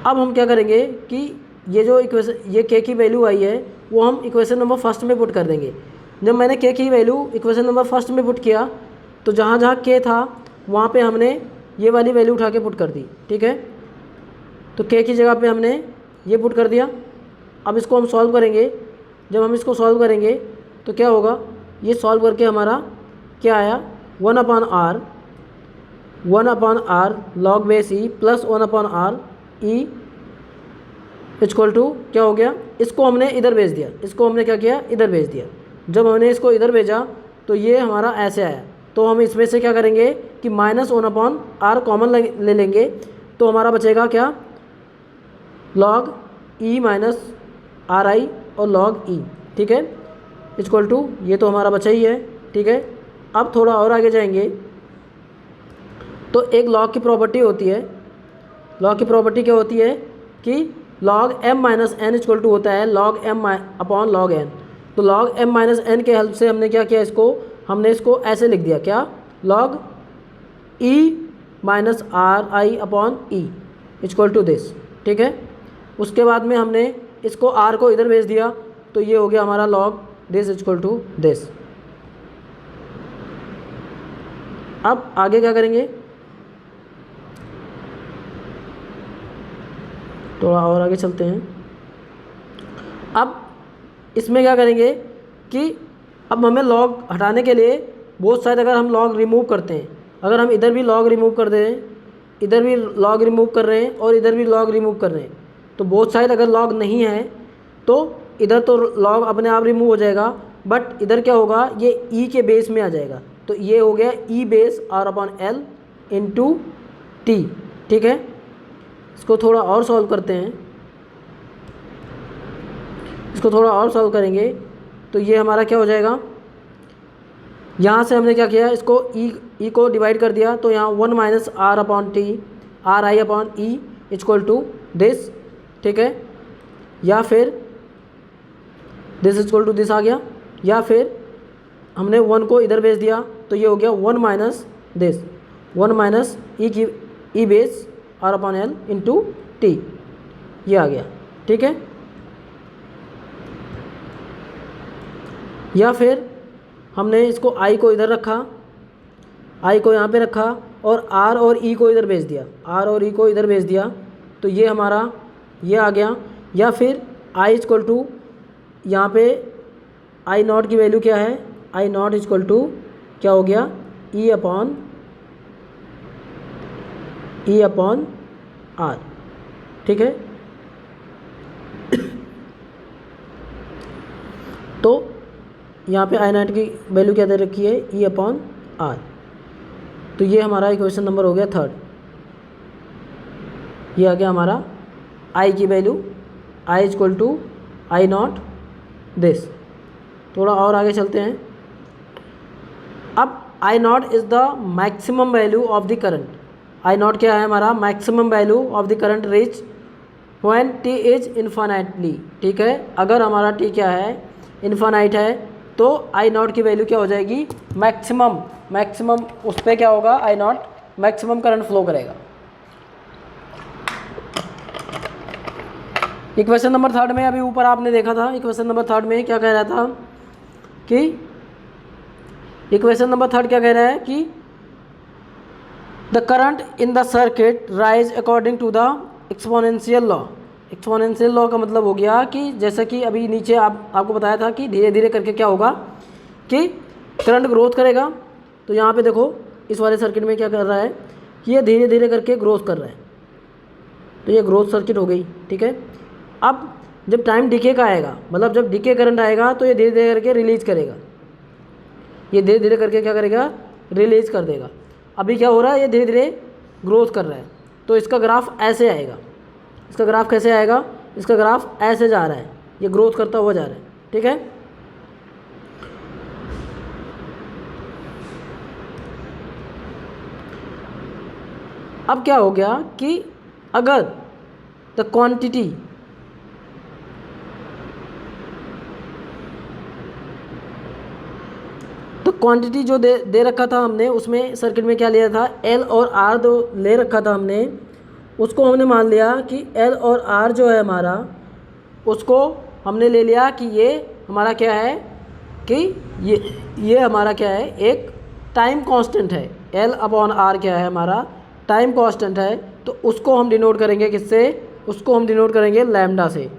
अब हम क्या करेंगे कि ये जो इक्वेशन, ये k की वैल्यू आई है वो हम इक्वेशन नंबर फर्स्ट में पुट कर देंगे। जब मैंने k की वैल्यू इक्वेशन नंबर फर्स्ट में पुट किया तो जहाँ जहाँ k था वहाँ पे हमने ये वाली वैल्यू उठा के पुट कर दी। ठीक है, तो k की जगह पे हमने ये पुट कर दिया। अब इसको हम सॉल्व करेंगे, जब हम इसको सॉल्व करेंगे तो क्या होगा, ये सॉल्व करके हमारा क्या आया, 1/R log base e plus 1/R E equal to क्या हो गया, इसको हमने इधर भेज दिया, इसको हमने क्या किया, इधर भेज दिया। जब हमने इसको इधर भेजा तो ये हमारा ऐसे आया, तो हम इसमें से क्या करेंगे कि -1/R कॉमन ले लेंगे, तो हमारा बचेगा क्या, लॉग ई माइनस आर आई और लॉग ई। ठीक है, इक्वल टू ये तो हमारा बचा ही है। ठीक है, अब थोड़ा और आगे जाएंगे तो एक लॉग की प्रॉपर्टी होती है। लॉग की प्रॉपर्टी क्या होती है कि log m minus N equal to होता है log m upon log n। तो log m माइनस एन के हेल्प से हमने क्या किया, हमने इसको ऐसे लिख दिया, क्या, log e minus R I upon E equal to this. ठीक है, उसके बाद में हमने इसको r को इधर भेज दिया तो ये हो गया हमारा log this equal to this. अब आगे क्या करेंगे, थोड़ा और आगे चलते हैं। अब इसमें क्या करेंगे कि अब हमें लॉग हटाने के लिए बोथ साइड अगर हम लॉग रिमूव करते हैं, अगर हम इधर भी लॉग रिमूव कर दे रहे हैं, इधर भी लॉग रिमूव कर रहे हैं और इधर भी लॉग रिमूव कर रहे हैं, तो बोथ साइड अगर लॉग नहीं है तो इधर तो लॉग अपने आप रिमूव हो जाएगा, बट इधर क्या होगा, ये ई के बेस में आ जाएगा। तो ये हो गया E base R upon L into T. ठीक है, इसको थोड़ा और सॉल्व करते हैं। इसको थोड़ा और सॉल्व करेंगे तो ये हमारा क्या हो जाएगा, यहाँ से हमने क्या किया, इसको ई को डिवाइड कर दिया तो यहाँ 1 minus R upon T R I upon E equal to this. ठीक है, या फिर दिस इक्वल टू दिस आ गया, या फिर हमने 1 को इधर भेज दिया तो ये हो गया 1 माइनस दिस, 1 माइनस ई की E base R upon L into T, ये आ गया। ठीक है, या फिर हमने इसको आई को इधर रखा, आई को यहाँ पे रखा और आर और ई को इधर भेज दिया, आर और ई को इधर भेज दिया तो ये हमारा ये आ गया। या फिर आई इक्वल टू यहाँ पे आई नॉट की वैल्यू क्या है, आई नॉट इक्वल टू क्या हो गया, ई अपॉन आर। ठीक है, तो यहाँ पे आई नॉट की वैल्यू क्या दे रखी है, ई अपॉन आर। तो ये हमारा इक्वेशन नंबर हो गया 3rd। ये आ गया हमारा आई की value, I equal to I naught this. थोड़ा और आगे चलते हैं। अब I naught is the maximum value of the current. I naught क्या है हमारा, maximum value of the current reach when T is infinitely. ठीक है, अगर हमारा टी क्या है, इन्फानाइट है, तो आई नॉट की वैल्यू क्या हो जाएगी, मैक्सिमम उस पर क्या होगा, आई नॉट मैक्सिमम करंट फ्लो करेगा। इक्वेशन नंबर 3rd में अभी ऊपर आपने देखा था, इक्वेशन नंबर 3rd में क्या कह रहा था कि इक्वेशन नंबर 3rd क्या कह रहा है कि the current in the circuit rise according to the exponential law. Exponential law का मतलब हो गया कि जैसा कि अभी नीचे आपको बताया था कि धीरे धीरे करके क्या होगा कि करंट ग्रोथ करेगा। तो यहाँ पे देखो इस वाले सर्किट में क्या कर रहा है कि ये धीरे धीरे करके ग्रोथ कर रहा है, तो ये ग्रोथ सर्किट हो गई। ठीक है, अब जब टाइम डिके का आएगा, मतलब जब डिके करंट आएगा तो ये धीरे धीरे करके रिलीज करेगा, ये धीरे धीरे करके क्या करेगा, रिलीज कर देगा। अभी क्या हो रहा है, ये धीरे धीरे ग्रोथ कर रहा है, तो इसका ग्राफ ऐसे आएगा। इसका ग्राफ कैसे आएगा, इसका ग्राफ ऐसे जा रहा है, ये ग्रोथ करता हुआ जा रहा है। ठीक है, अब क्या हो गया कि अगर द क्वांटिटी क्वांटिटी जो दे रखा था हमने, उसमें सर्किट में क्या लिया था, एल और आर जो ले रखा था हमने, उसको हमने मान लिया कि एल और आर जो है हमारा, उसको हमने ले लिया कि ये हमारा क्या है कि ये हमारा क्या है, एक टाइम कांस्टेंट है। एल अपॉन आर क्या है हमारा, टाइम कांस्टेंट है। तो उसको हम डिनोट करेंगे किससे, उसको हम डिनोट करेंगे लैम्डा से।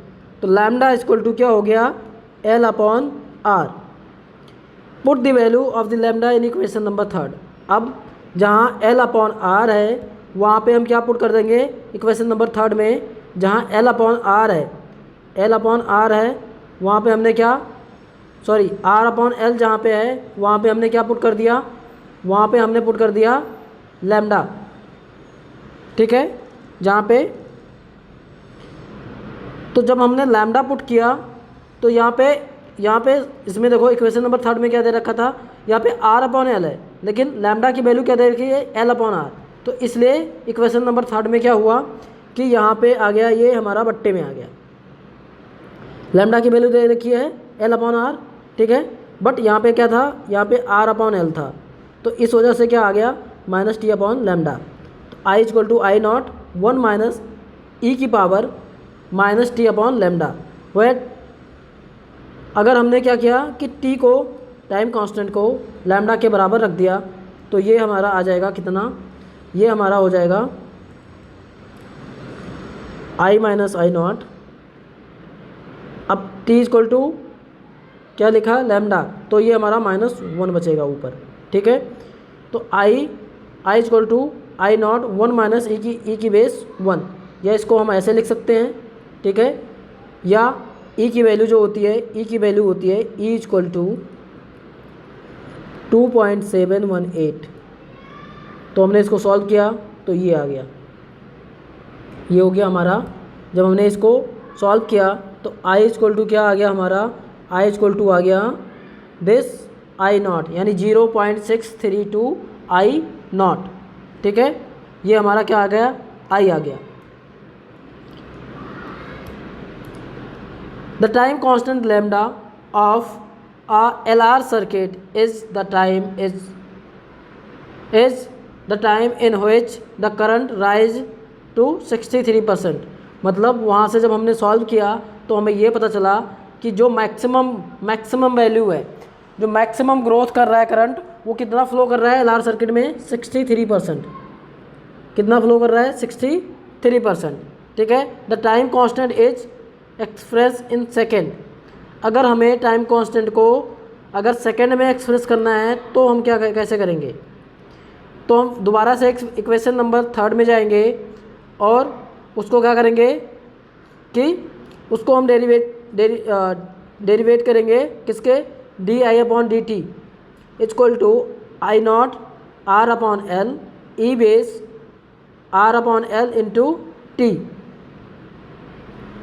तो लैम्डा इक्वल टू क्या हो गया, L upon R. Put the value of the lambda in equation number 3rd। अब जहाँ एल अपॉन आर है वहाँ पे हम क्या पुट कर देंगे इक्वेशन नंबर 3rd में, जहाँ एल अपॉन आर है, एल अपॉन आर है वहाँ पे हमने क्या, सॉरी आर अपॉन एल जहाँ पे है वहाँ पे हमने क्या पुट कर दिया, वहाँ पे हमने पुट कर दिया लैम्डा। ठीक है, जहाँ पे तो जब हमने लैम्डा पुट किया तो यहाँ पे यहाँ पे इसमें देखो इक्वेशन नंबर थर्ड में क्या दे रखा था, यहाँ पे आर अपॉन एल है, लेकिन लैम्डा की वैल्यू क्या दे रखी है, एल अपॉन आर। तो इसलिए इक्वेशन नंबर थर्ड में क्या हुआ कि यहाँ पे आ गया, ये हमारा बट्टे में आ गया। लैम्डा की वैल्यू दे रखी है एल अपॉन आर, ठीक है, बट यहाँ पे क्या था, यहाँ पे आर अपॉन एल था, तो इस वजह से क्या आ गया, माइनस टी अपॉन लैम्डा। तो I equal to I naught 1 minus E की power minus T upon lambda. वह अगर हमने क्या किया कि टी को, टाइम कांस्टेंट को लैम्डा के बराबर रख दिया, तो ये हमारा आ जाएगा कितना, ये हमारा हो जाएगा आई माइनस आई नॉट। अब t इक्वल टू क्या लिखा, लैम्डा, तो ये हमारा -1 बचेगा ऊपर, ठीक है। तो I equal to I naught 1 minus E की बेस 1, या इसको हम ऐसे लिख सकते हैं, ठीक है, या ई की वैल्यू जो होती है, ई की वैल्यू होती है ई इक्वल टू 2.718। तो हमने इसको सॉल्व किया तो ये आ गया, ये हो गया हमारा। जब हमने इसको सॉल्व किया तो आई इक्वल टू क्या आ गया हमारा, आई इक्वल टू आ गया दिस आई नॉट, यानी 0.632 आई नॉट, ठीक है। ये हमारा क्या आ गया, आई आ गया। The time constant lambda of a LR circuit is the time in which the current rise to 63%। मतलब वहाँ से जब हमने सॉल्व किया तो हमें ये पता चला कि जो मैक्सिमम वैल्यू है, जो मैक्सिमम ग्रोथ कर रहा है करंट, वो कितना फ्लो कर रहा है LR सर्किट में, 63%। कितना फ्लो कर रहा है, 63%, ठीक है। The time constant is express in second. अगर हमें टाइम कांस्टेंट को अगर सेकेंड में एक्सप्रेस करना है तो हम क्या कैसे करेंगे, तो हम दोबारा से इक्वेशन नंबर थर्ड में जाएंगे और उसको क्या करेंगे कि उसको हम डेरिवेट करेंगे किसके, D I upon D T equal to I naught R upon L E base R upon L into T,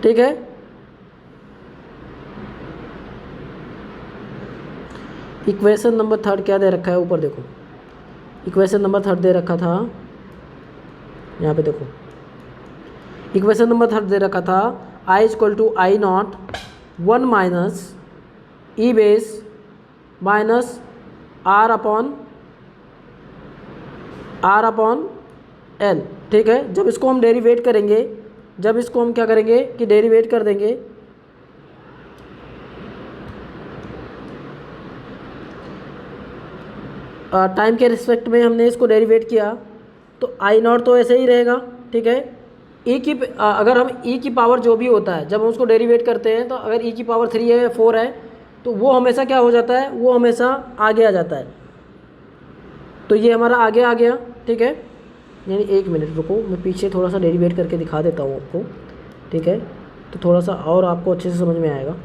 ठीक है। इक्वेशन नंबर थर्ड क्या दे रखा है, ऊपर देखो, इक्वेशन नंबर थर्ड दे रखा था, यहाँ पे देखो, इक्वेशन नंबर थर्ड दे रखा था I equal to I naught 1 minus E base minus R upon L, ठीक है। जब इसको हम डेरिवेट करेंगे, जब इसको हम क्या करेंगे कि डेरिवेट कर देंगे, टाइम के रिस्पेक्ट में हमने इसको डेरिवेट किया तो आई नॉट तो ऐसे ही रहेगा, ठीक है। ई की अगर हम ई की पावर जो भी होता है, जब हम उसको डेरिवेट करते हैं, तो अगर ई की पावर 3 है या 4 है, तो वो हमेशा क्या हो जाता है, वो हमेशा आगे आ जाता है। तो ये हमारा आगे आ गया, ठीक है। यानी एक मिनट रुको, मैं पीछे थोड़ा सा डेरिवेट करके दिखा देता हूँ आपको, ठीक है, तो थोड़ा सा और आपको अच्छे से समझ में आएगा।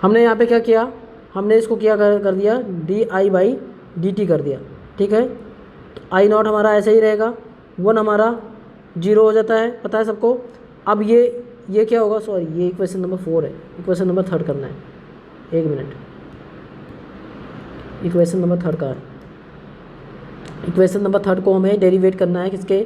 हमने यहाँ पे क्या किया, हमने इसको क्या कर दिया, D I by D T कर दिया, ठीक है। तो आई नॉट हमारा ऐसे ही रहेगा, 1 हमारा 0 हो जाता है, पता है सबको। अब ये क्या होगा, सॉरी ये इक्वेशन नंबर 4 है, इक्वेशन नंबर थर्ड करना है, एक मिनट, इक्वेशन नंबर थर्ड का है, इक्वेशन नंबर थर्ड को हमें डेरिवेट करना है किसके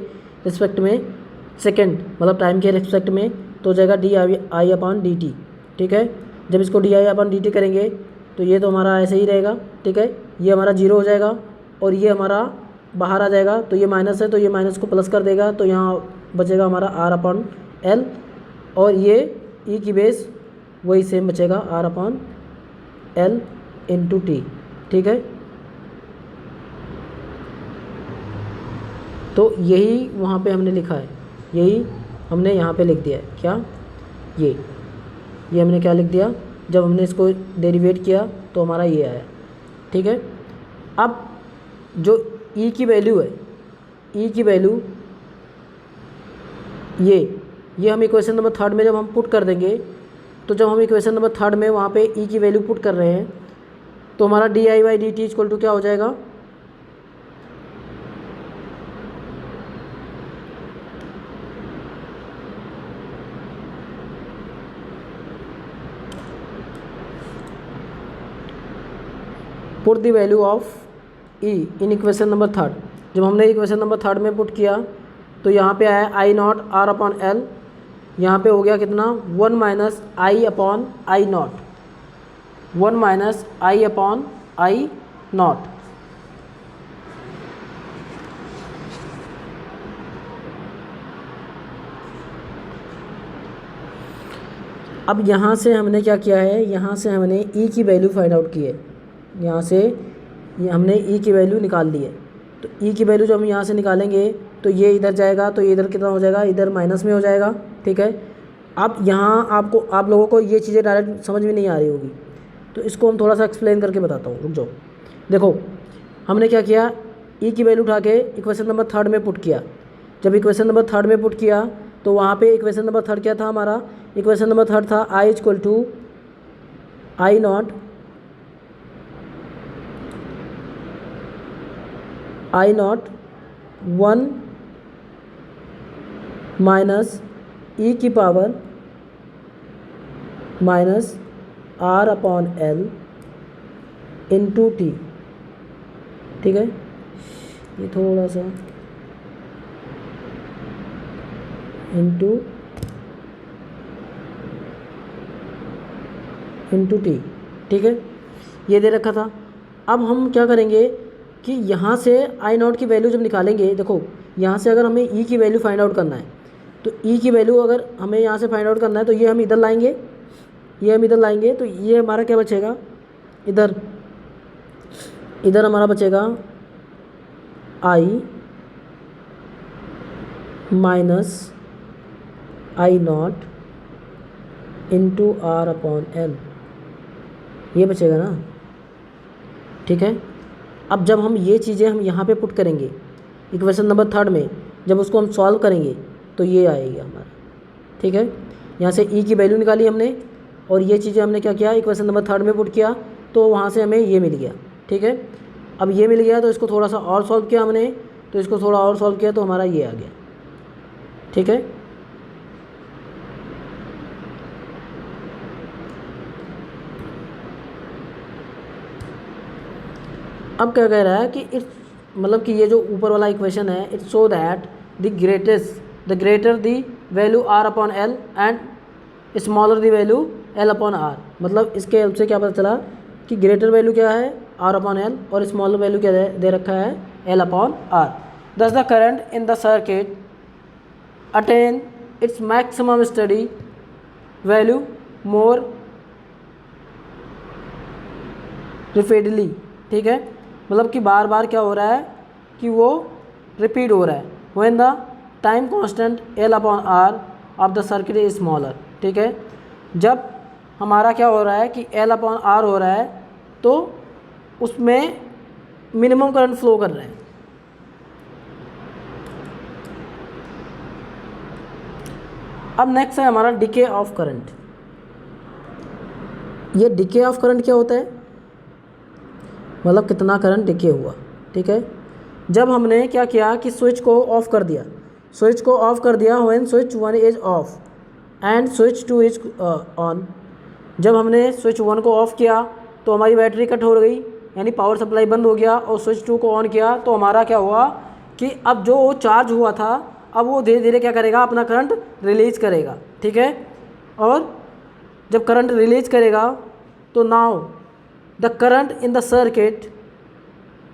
रिस्पेक्ट में, सेकंड, मतलब टाइम के रिस्पेक्ट में, तो हो जाएगा D I upon D T, ठीक है। जब इसको D I upon D T करेंगे तो ये तो हमारा ऐसे ही रहेगा, ठीक है, ये हमारा 0 हो जाएगा और ये हमारा बाहर आ जाएगा, तो ये माइनस है तो ये माइनस को प्लस कर देगा, तो यहाँ बचेगा हमारा आर अपॉन एल, और ये ई की बेस वही सेम बचेगा R upon L into T, ठीक है। तो यही वहाँ पे हमने लिखा है, यही हमने यहाँ पे लिख दिया है, क्या ये हमने क्या लिख दिया, जब हमने इसको डेरिवेट किया तो हमारा ये आया, ठीक है। अब जो ई की वैल्यू है, ई की वैल्यू ये हम इक्वेशन नंबर थर्ड में जब हम पुट कर देंगे, तो जब हम इक्वेशन नंबर थर्ड में वहाँ पे ई की वैल्यू पुट कर रहे हैं, तो हमारा D I by D T equal to क्या हो जाएगा, put the value of E in equation number third. जब हमने इक्वेशन नंबर थर्ड में पुट किया तो यहाँ पे आया I naught R upon L, यहाँ पे हो गया कितना 1 minus I upon I naught, 1 minus I upon I naught. अब यहाँ से हमने क्या किया है, यहाँ से हमने ई की वैल्यू फाइंड आउट की है, यहाँ से हमने ई की वैल्यू निकाल ली है। तो ई की वैल्यू जब हम यहाँ से निकालेंगे तो ये इधर जाएगा, तो ये इधर कितना हो जाएगा, इधर माइनस में हो जाएगा, ठीक है। अब यहाँ आप लोगों को ये चीज़ें डायरेक्ट समझ में नहीं आ रही होगी, तो इसको हम थोड़ा सा एक्सप्लेन करके बताता हूँ, रुक जाओ। देखो हमने क्या किया, ई की वैल्यू उठा के इक्वेशन नंबर थर्ड में पुट किया। जब इक्वेशन नंबर थर्ड में पुट किया तो वहाँ पे इक्वेशन नंबर थर्ड क्या था हमारा, इक्वेशन नंबर थर्ड था I equal to I naught I naught 1 minus E की power minus R upon L into T, ठीक है। ये थोड़ा सा इंटू टी, ठीक है, ये दे रखा था। अब हम क्या करेंगे कि यहाँ से आई नॉट की वैल्यू जब निकालेंगे, देखो यहाँ से अगर हमें ई की वैल्यू फाइंड आउट करना है तो ई की वैल्यू अगर हमें यहाँ से फाइंड आउट करना है तो ये हम इधर लाएंगे, ये हम इधर लाएंगे, तो ये हमारा क्या बचेगा, इधर हमारा बचेगा I minus I naught into R upon L, ये बचेगा ना, ठीक है। अब जब हम ये चीज़ें हम यहाँ पे पुट करेंगे इक्वेशन नंबर थर्ड में, जब उसको हम सॉल्व करेंगे तो ये आएगी हमारा, ठीक है। यहाँ से ई की वैल्यू निकाली हमने और ये चीज़ें हमने क्या किया, इक्वेशन नंबर थर्ड में पुट किया, तो वहाँ से हमें ये मिल गया, ठीक है। अब ये मिल गया तो इसको थोड़ा सा और सॉल्व किया हमने, तो इसको थोड़ा और सॉल्व किया तो हमारा ये आ गया, ठीक है। अब क्या कह रहा है कि इट्स मतलब कि ये जो ऊपर वाला इक्वेशन है, it's so that the greater the value R upon L and smaller the value L upon R. मतलब इसके हेल्प से क्या पता चला कि ग्रेटर वैल्यू क्या है आर अपॉन एल और स्मॉलर वैल्यू क्या दे रखा है एल अपॉन आर। दस the current in the circuit attain its maximum study value more repeatedly, ठीक है। मतलब कि बार बार क्या हो रहा है कि वो रिपीट हो रहा है, when the time constant L upon R of the circuit is smaller, ठीक है। जब हमारा क्या हो रहा है कि एल अपॉन आर हो रहा है तो उसमें मिनिमम करंट फ्लो कर रहे हैं। अब नेक्स्ट है हमारा डिके ऑफ करंट। ये डिके ऑफ करंट क्या होता है, मतलब कितना करंट डिके हुआ, ठीक है। जब हमने क्या किया कि स्विच को ऑफ कर दिया, when switch 1 is of and switch 2 is on. जब हमने स्विच 1 को ऑफ किया तो हमारी बैटरी कट हो गई, यानी पावर सप्लाई बंद हो गया, और स्विच 2 को ऑन किया तो हमारा क्या हुआ कि अब जो चार्ज हुआ था अब वो धीरे धीरे क्या करेगा, अपना करंट रिलीज करेगा, ठीक है। और जब करंट रिलीज करेगा तो now the current in the circuit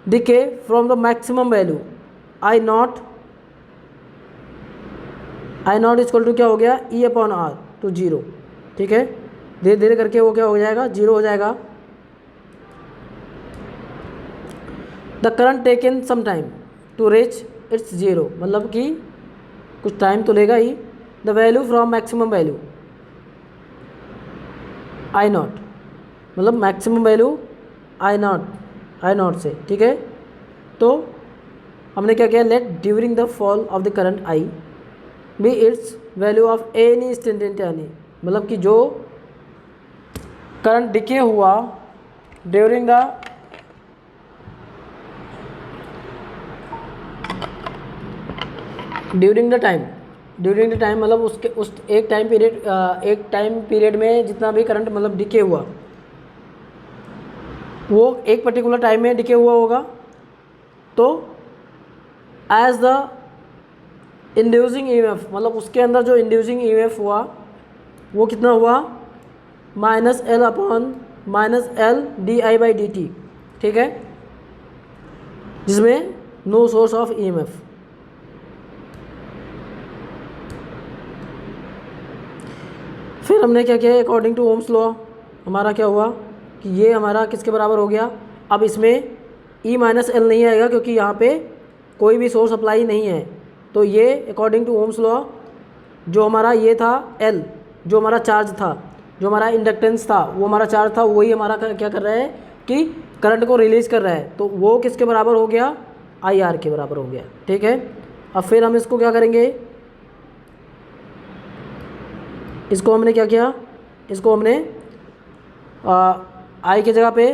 decay from the maximum value I naught equal to क्या हो गया E अपॉन आर टू 0, ठीक है। धीरे धीरे करके वो क्या हो जाएगा, 0 हो जाएगा। The current taken some time to reach its 0, मतलब कि कुछ टाइम तो लेगा ही। The value from maximum value I naught, मतलब मैक्सिमम वैल्यू आई नॉट से, ठीक है। तो हमने क्या किया, let during the fall of the current I be its value of any instantaneous, मतलब कि जो करंट डिके हुआ ड्यूरिंग द टाइम, मतलब उसके उस एक टाइम पीरियड में जितना भी करंट मतलब डिके हुआ वो एक पर्टिकुलर टाइम में डिके हुआ होगा, तो एज द इंड्यूसिंग ईएमएफ, मतलब उसके अंदर जो इंड्यूसिंग ईएमएफ हुआ वो कितना हुआ, -L/-L dy/dt, ठीक है, जिसमें नो सोर्स ऑफ ईएमएफ। फिर हमने क्या किया, अकॉर्डिंग टू ओम्स लॉ हमारा क्या हुआ कि ये हमारा किसके बराबर हो गया, अब इसमें E-L नहीं आएगा क्योंकि यहाँ पे कोई भी सोर्स अप्लाई नहीं है, तो ये अकॉर्डिंग टू ओम्स लॉ जो हमारा ये था L, जो हमारा चार्ज था, जो हमारा इंडक्टेंस था, वो हमारा चार्ज था, वही हमारा क्या कर रहा है कि करंट को रिलीज़ कर रहा है, तो वो किसके बराबर हो गया, IR के बराबर हो गया, ठीक है। अब फिर हम इसको क्या करेंगे, इसको हमने क्या किया, इसको हमने आई की जगह पे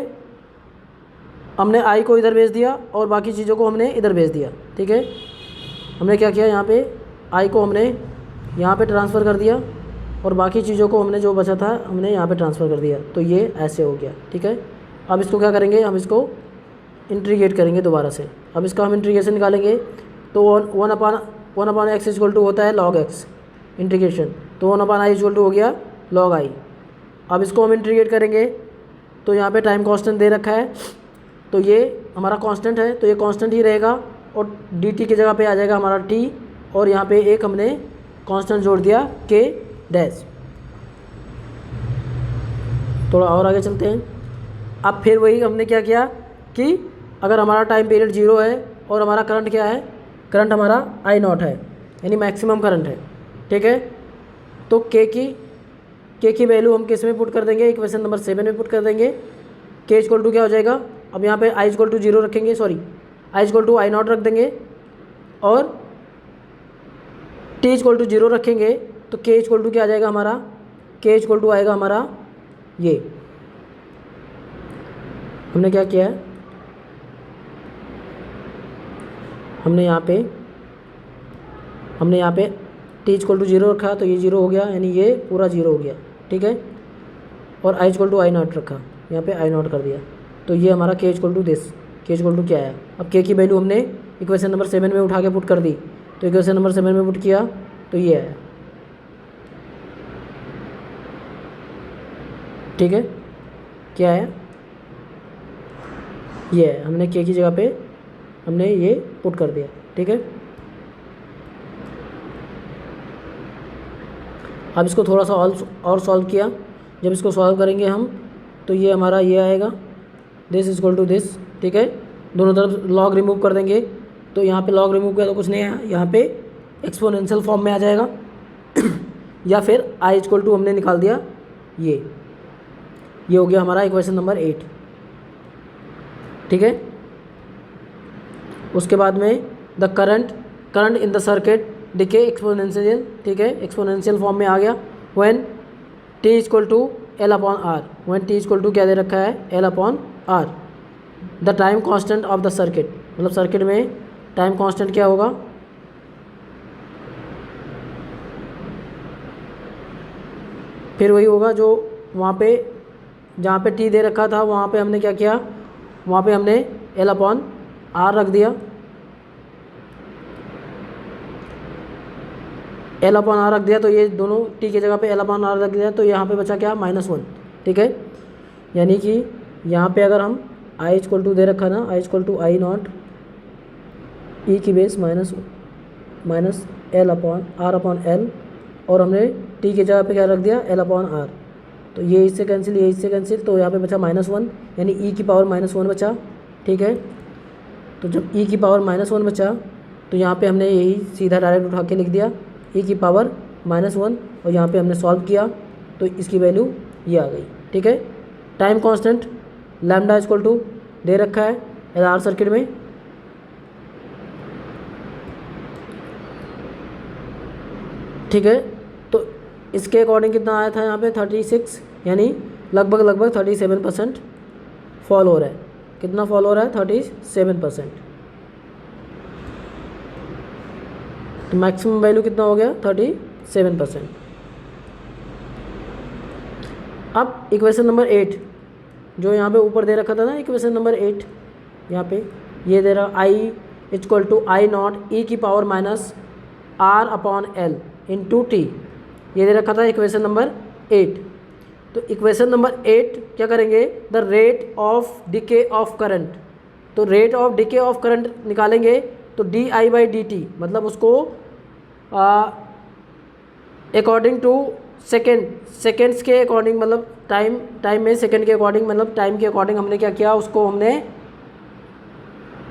हमने आई को इधर भेज दिया और बाकी चीज़ों को हमने इधर भेज दिया, ठीक है। हमने क्या किया, यहाँ पे आई को हमने यहाँ पे ट्रांसफ़र कर दिया और बाकी चीज़ों को हमने जो बचा था हमने यहाँ पे ट्रांसफ़र कर दिया, तो ये ऐसे हो गया, ठीक है। अब इसको क्या करेंगे, हम इसको इंटीग्रेट करेंगे दोबारा से। अब इसका हम इंटीग्रेशन निकालेंगे तो 1/x इक्वल टू होता है log x इंटीग्रेशन, तो 1/i इक्वल टू हो गया log i। अब इसको हम इंटीग्रेट करेंगे तो यहाँ पे टाइम कांस्टेंट दे रखा है, तो ये हमारा कांस्टेंट है, तो ये कांस्टेंट ही रहेगा और dt की जगह पे आ जाएगा हमारा t, और यहाँ पे एक हमने कांस्टेंट जोड़ दिया k डैश। थोड़ा और आगे चलते हैं। अब फिर वही हमने क्या किया कि अगर हमारा टाइम पीरियड 0 है और हमारा करंट क्या है, करंट हमारा I0 है, यानी मैक्सिमम करंट है, ठीक है, तो के की वैल्यू हम किस में पुट कर देंगे, इक्वेशन नंबर 7 में पुट कर देंगे। के इक्वल टू क्या हो जाएगा, अब यहाँ पे I इक्वल टू 0 रखेंगे, sorry I equal to I0 रख देंगे और T इक्वल टू 0 रखेंगे, तो के इक्वल टू क्या आ जाएगा हमारा, के इक्वल टू आएगा हमारा ये, हमने क्या किया है, हमने यहाँ पे T इक्वल टू 0 रखा, तो ये 0 हो गया, यानी ये पूरा 0 हो गया, ठीक है, और I इक्वल टू I0 रखा, यहाँ पे I0 कर दिया, तो ये हमारा के इक्वल टू दिस, के इक्वल टू क्या है। अब के की वैल्यू हमने इक्वेशन नंबर 7 में उठा के पुट कर दी, तो इक्वेशन नंबर 7 में पुट किया तो ये आया, ठीक है, क्या है, ये है, हमने के की जगह पे हमने ये पुट कर दिया, ठीक है। अब इसको थोड़ा सा और सॉल्व किया, जब इसको सॉल्व करेंगे हम तो ये हमारा ये आएगा दिस इक्वल टू दिस, ठीक है, दोनों तरफ लॉग रिमूव कर देंगे, तो यहाँ पे लॉग रिमूव किया तो कुछ नहीं है, यहाँ पे एक्सपोनेंशियल फॉर्म में आ जाएगा या फिर I इक्वल टू हमने निकाल दिया, ये हो गया हमारा इक्वेशन नंबर 8, ठीक है। उसके बाद में the current in the circuit decay exponential, ठीक है, एक्सपोनेंशियल फॉर्म में आ गया when t equal to L/R, when t equal to क्या दे रखा है, L/R, the time constant of the circuit, मतलब सर्किट में टाइम कांस्टेंट क्या होगा, फिर वही होगा जो वहाँ पे जहाँ पे t दे रखा था वहाँ पे हमने क्या किया, वहाँ पे हमने L/R रख दिया, L/R रख दिया, तो ये दोनों t की जगह पे L/R रख दिया, तो यहाँ पे बचा क्या, -1, ठीक है, यानी कि यहाँ पे अगर हम I इक्वल टू दे रखा ना, I equal to I0 e की बेस माइनस L/R/L, और हमने t की जगह पे क्या रख दिया, L/R, तो ये इससे कैंसिल, ये इससे कैंसिल, तो यहाँ पे बचा -1, यानी e की पावर -1 बचा, ठीक है। तो जब e की पावर -1 बचा तो यहाँ पे हमने यही सीधा डायरेक्ट उठा के लिख दिया e की पावर -1, और यहाँ पे हमने सॉल्व किया तो इसकी वैल्यू ये आ गई, ठीक है। Time constant lambda equal to दे रखा है LR सर्किट में, ठीक है, तो इसके अकॉर्डिंग कितना आया था यहाँ पे 36, यानी लगभग 37% फॉल हो रहा है, कितना फॉल हो रहा है, 37%, तो मैक्सिमम वैल्यू कितना हो गया, 37%। अब इक्वेशन नंबर 8, जो यहाँ पे ऊपर दे रखा था ना इक्वेशन नंबर 8, यहाँ पे ये दे रहा I equal to I naught E की power minus R upon L into T, ये दे रखा था इक्वेशन नंबर 8। तो इक्वेशन नंबर 8 क्या करेंगे, the rate of decay of current, तो rate of decay of current निकालेंगे तो D I by D T, मतलब उसको अकॉर्डिंग टू सेकेंड्स के अकॉर्डिंग, मतलब टाइम में सेकेंड के अकॉर्डिंग, मतलब टाइम के अकॉर्डिंग हमने क्या किया, उसको हमने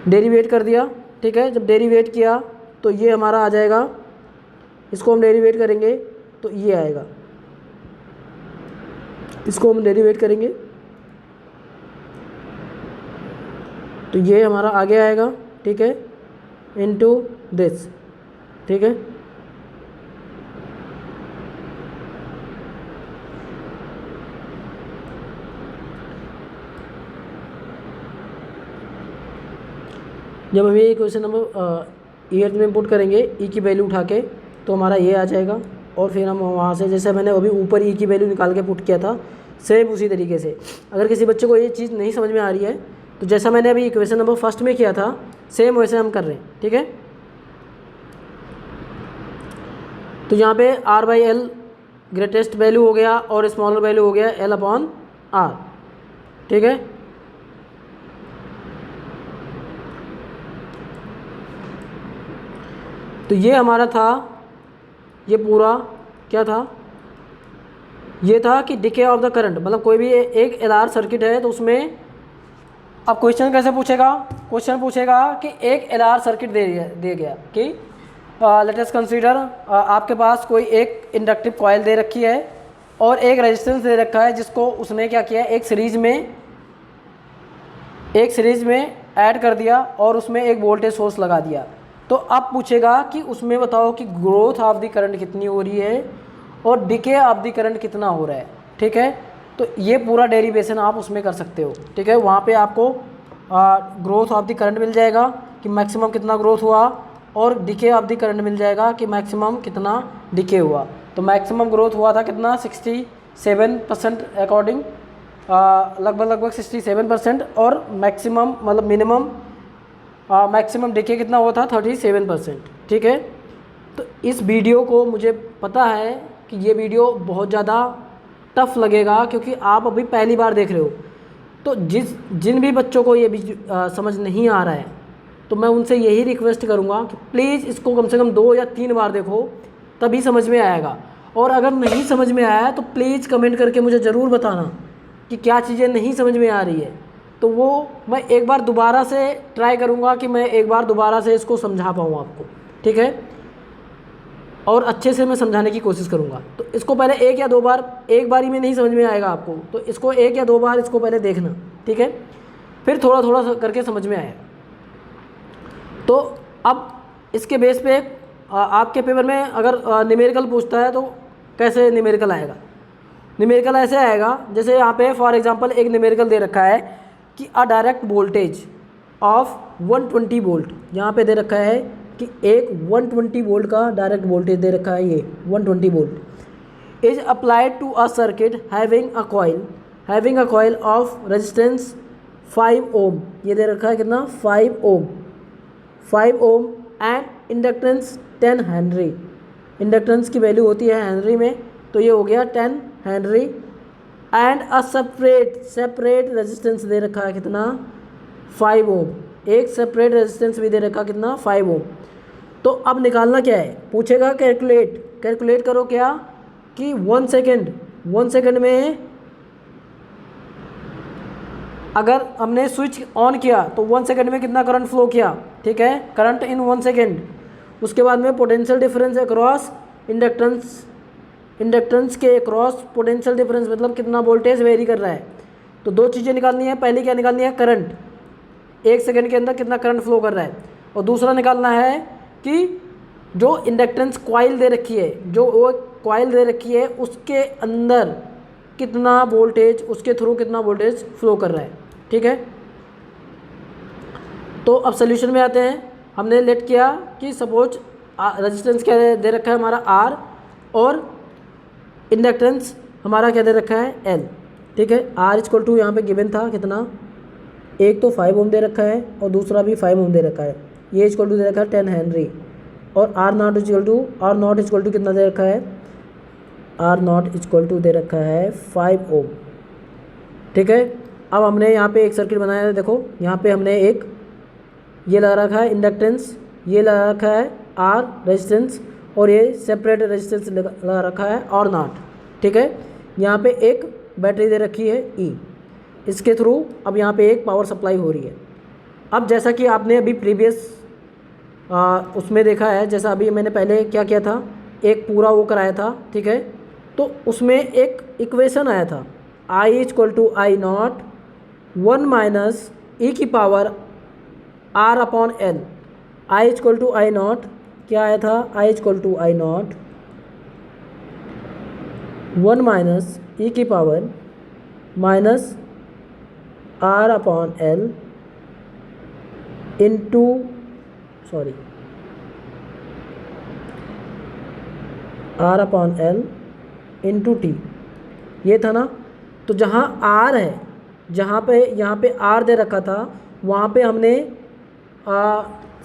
डेरिवेट कर दिया। ठीक है, जब डेरिवेट किया तो ये हमारा आ जाएगा, इसको हम डेरिवेट करेंगे तो ये आएगा, इसको हम डेरिवेट करेंगे तो ये हमारा आगे आएगा। ठीक है, इनटू दिस। ठीक है, जब हम ये क्वेश्चन नंबर 8 में पुट करेंगे ई की वैल्यू उठा के तो हमारा ये आ जाएगा, और फिर हम वहाँ से जैसे मैंने अभी ऊपर ई की वैल्यू निकाल के पुट किया था सेम उसी तरीके से। अगर किसी बच्चे को ये चीज़ नहीं समझ में आ रही है तो जैसा मैंने अभी इक्वेशन नंबर 1 में किया था सेम वैसे हम कर रहे हैं। ठीक है, तो यहाँ पे R by L greatest value हो गया और स्मॉलर वैल्यू हो गया एल अपॉन आर। ठीक है, तो ये हमारा था, ये पूरा क्या था, ये था कि डिके ऑफ द करंट, मतलब कोई भी एक एलआर सर्किट है तो उसमें अब क्वेश्चन कैसे पूछेगा, क्वेश्चन पूछेगा कि एक एलआर सर्किट दे गया कि लेट अस कंसीडर आपके पास कोई एक इंडक्टिव कॉइल दे रखी है और एक रेजिस्टेंस दे रखा है जिसको उसने क्या किया, एक सीरीज में ऐड कर दिया और उसमें एक वोल्टेज सोर्स लगा दिया। तो अब पूछेगा कि उसमें बताओ कि ग्रोथ ऑफ द करंट कितनी हो रही है और डिके ऑफ द करंट कितना हो रहा है। ठीक है, तो ये पूरा डेरिवेशन आप उसमें कर सकते हो। ठीक है, वहाँ पे आपको ग्रोथ ऑफ द करंट मिल जाएगा कि मैक्सिमम कितना ग्रोथ हुआ, और डिके ऑफ द करंट मिल जाएगा कि मैक्सिमम कितना डिके हुआ। तो मैक्सिमम ग्रोथ हुआ था कितना, 67% अकॉर्डिंग, लगभग 67%, और मैक्सिमम मतलब मिनिमम मैक्सिमम डिके कितना हुआ था, 37%। ठीक है, तो इस वीडियो को मुझे पता है कि ये वीडियो बहुत ज़्यादा टफ लगेगा क्योंकि आप अभी पहली बार देख रहे हो। तो जिन भी बच्चों को ये समझ नहीं आ रहा है तो मैं उनसे यही रिक्वेस्ट करूँगा कि प्लीज़ इसको कम से कम 2 या 3 बार देखो, तभी समझ में आएगा। और अगर नहीं समझ में आया तो प्लीज़ कमेंट करके मुझे ज़रूर बताना कि क्या चीज़ें नहीं समझ में आ रही है, तो वो मैं एक बार दोबारा से ट्राई करूँगा कि मैं एक बार दोबारा से इसको समझा पाऊँ आपको। ठीक है, और अच्छे से मैं समझाने की कोशिश करूँगा। तो इसको पहले 1 या 2 बार, एक बारी में नहीं समझ में आएगा आपको, तो इसको 1 या 2 बार इसको पहले देखना। ठीक है, फिर थोड़ा थोड़ा करके समझ में आएगा। तो अब इसके बेस पे आपके पेपर में अगर न्यूमेरिकल पूछता है तो कैसे न्यूमेरिकल आएगा, न्यूमेरिकल ऐसे आएगा जैसे यहाँ पे फॉर एग्जांपल एक न्यूमेरिकल दे रखा है कि अ डायरेक्ट वोल्टेज ऑफ 120 वोल्ट, यहाँ पे दे रखा है कि एक 120 वोल्ट का डायरेक्ट वोल्टेज दे रखा है, ये 120 volt is applied to a circuit having a coil of resistance 5 ohm, ये दे रखा है कितना, 5 ohm and inductance 10 henry, inductance की वैल्यू होती है हेनरी में, तो ये हो गया 10 henry, and a separate resistance दे रखा है कितना, 5 ओम, एक सेपरेट रेजिस्टेंस भी दे रखा कितना, 5 ओम। तो अब निकालना क्या है, पूछेगा कैलकुलेट करो क्या कि 1 सेकेंड में अगर हमने स्विच ऑन किया तो 1 सेकेंड में कितना करंट फ्लो किया। ठीक है, करंट इन 1 सेकेंड। उसके बाद में पोटेंशियल डिफरेंस अक्रॉस इंडक्टेंस के अक्रॉस पोटेंशियल डिफरेंस, मतलब कितना वोल्टेज वेरी कर रहा है। तो 2 चीज़ें निकालनी है, पहले क्या निकालनी है, करंट, 1 सेकेंड के अंदर कितना करंट फ्लो कर रहा है, और दूसरा निकालना है कि जो इंडक्टेंस कॉइल दे रखी है, जो वो कॉइल दे रखी है उसके अंदर कितना वोल्टेज, उसके थ्रू कितना वोल्टेज फ्लो कर रहा है। ठीक है, तो अब सोल्यूशन में आते हैं। हमने लेट किया कि सपोज रेजिस्टेंस क्या दे रखा है हमारा R, और इंडक्टेंस हमारा क्या दे रखा है L। ठीक है। आर इक्वल टू यहाँ पे गिवन था कितना, एक तो 5 ओम दे रखा है और दूसरा भी 5 ओम दे रखा है, ये इक्वल टू दे रखा है 10 हेनरी। और आर नॉट इक्वल टू कितना दे रखा है, आर नॉट इक्वल टू दे रखा है 5 ओम। ठीक है। अब हमने यहाँ पे एक सर्किट बनाया है, देखो यहाँ पे हमने एक ये लगा रखा है इंडक्टेंस, ये लगा रखा है आर रेजिस्टेंस, और ये सेपरेट रेजिस्टेंस लगा रखा है और नॉट। ठीक है। यहाँ पे एक बैटरी दे रखी है ई, इसके थ्रू अब यहाँ पे एक पावर सप्लाई हो रही है। अब जैसा कि आपने अभी प्रीवियस उसमें देखा है, जैसा अभी मैंने पहले क्या किया था, एक पूरा वो कराया था। ठीक है। तो उसमें एक इक्वेशन आया था, I equal to I naught 1 minus E की power R upon L. I equal to I naught क्या आया था, I equal to I naught 1 minus E की power minus R upon L into R upon L into T, ये था ना। तो जहाँ आर है, जहाँ पे यहाँ पे आर दे रखा था, वहाँ पे हमने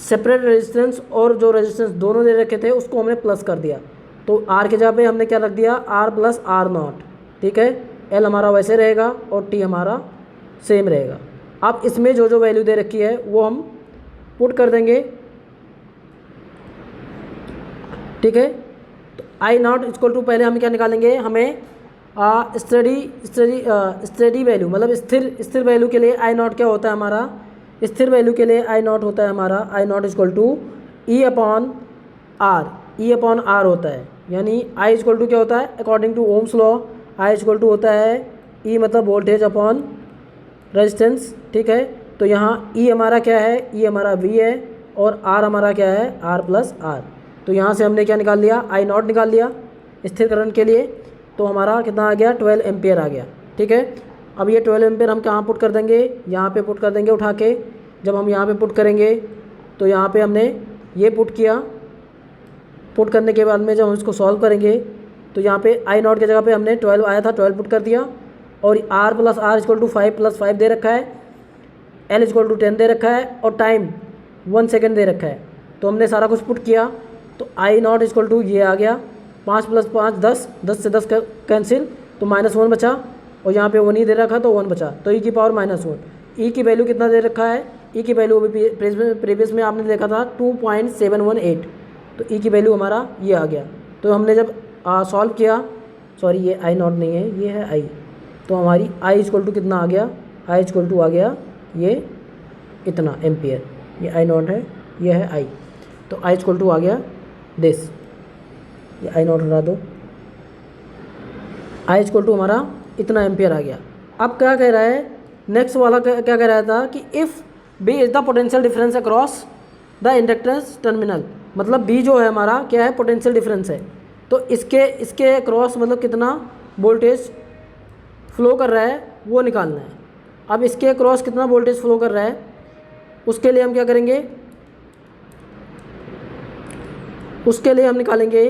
सेपरेट रेजिस्टेंस और जो रेजिस्टेंस दोनों दे रखे थे उसको हमने प्लस कर दिया। तो आर के जगह पे हमने क्या रख दिया, आर प्लस आर नॉट। ठीक है। एल हमारा वैसे रहेगा और टी हमारा सेम रहेगा। अब इसमें जो जो वैल्यू दे रखी है वो हम पुट कर देंगे। ठीक है। तो आई नॉट इक्वल टू पहले हम क्या निकालेंगे, हमें स्टडी वैल्यू मतलब स्थिर वैल्यू के लिए आई नॉट क्या होता है हमारा, स्थिर वैल्यू के लिए आई नॉट होता है हमारा, I naught equal to E upon R, E upon R होता है। यानी आई इक्वल टू क्या होता है, according to Ohm's law I equal to होता है ई मतलब वोल्टेज अपॉन रेजिस्टेंस। ठीक है। तो यहाँ ई हमारा क्या है, ई हमारा वी है, और आर हमारा क्या है, आर प्लस आर। तो यहाँ से हमने क्या निकाल लिया, आई नॉट निकाल लिया स्थिर करंट के लिए। तो हमारा कितना आ गया, 12 एम्पियर आ गया। ठीक है। अब ये 12 एम्पियर हम कहाँ पुट कर देंगे, यहाँ पे पुट कर देंगे उठा के। जब हम यहाँ पे पुट करेंगे तो यहाँ पे हमने ये पुट किया, पुट करने के बाद में जब हम इसको सॉल्व करेंगे तो यहाँ पे आई नॉट की जगह पे हमने 12 आया था, 12 पुट कर दिया। और R plus R equal to 5 plus 5 दे रखा है, एल इक्वल टू 10 दे रखा है, और टाइम 1 सेकेंड दे रखा है। तो हमने सारा कुछ पुट किया तो आई नॉट इक्वल टू ये आ गया 5 प्लस 5 10, 10 से 10 कैंसिल, तो -1 बचा, और यहाँ पे 1 ही दे रखा तो 1 बचा, तो ई की पावर -1। ई की वैल्यू कितना दे रखा है, ई की वैल्यू अभी प्रीवियस में आपने देखा था 2.718, तो ई की वैल्यू हमारा ये आ गया। तो हमने जब सॉल्व किया, सॉरी ये आई नॉट नहीं है, ये है आई, तो हमारी आई इक्वल टू कितना आ गया, आई इक्वल टू आ गया ये इतना एम्पियर, ये आई नॉट है, ये है आई, तो आई इक्वल टू आ गया दिस, ये आई नॉट हटा दो, आई इक्वल टू हमारा इतना एम्पियर आ गया। अब क्या कह रहा है, नेक्स्ट वाला क्या कह रहा था कि if V is the potential difference across the inductance terminal, मतलब बी जो है हमारा क्या है, पोटेंशियल डिफरेंस है। तो इसके अक्रॉस मतलब कितना वोल्टेज फ्लो कर रहा है वो निकालना है। अब इसके अक्रॉस कितना वोल्टेज फ्लो कर रहा है, उसके लिए हम क्या करेंगे, उसके लिए हम निकालेंगे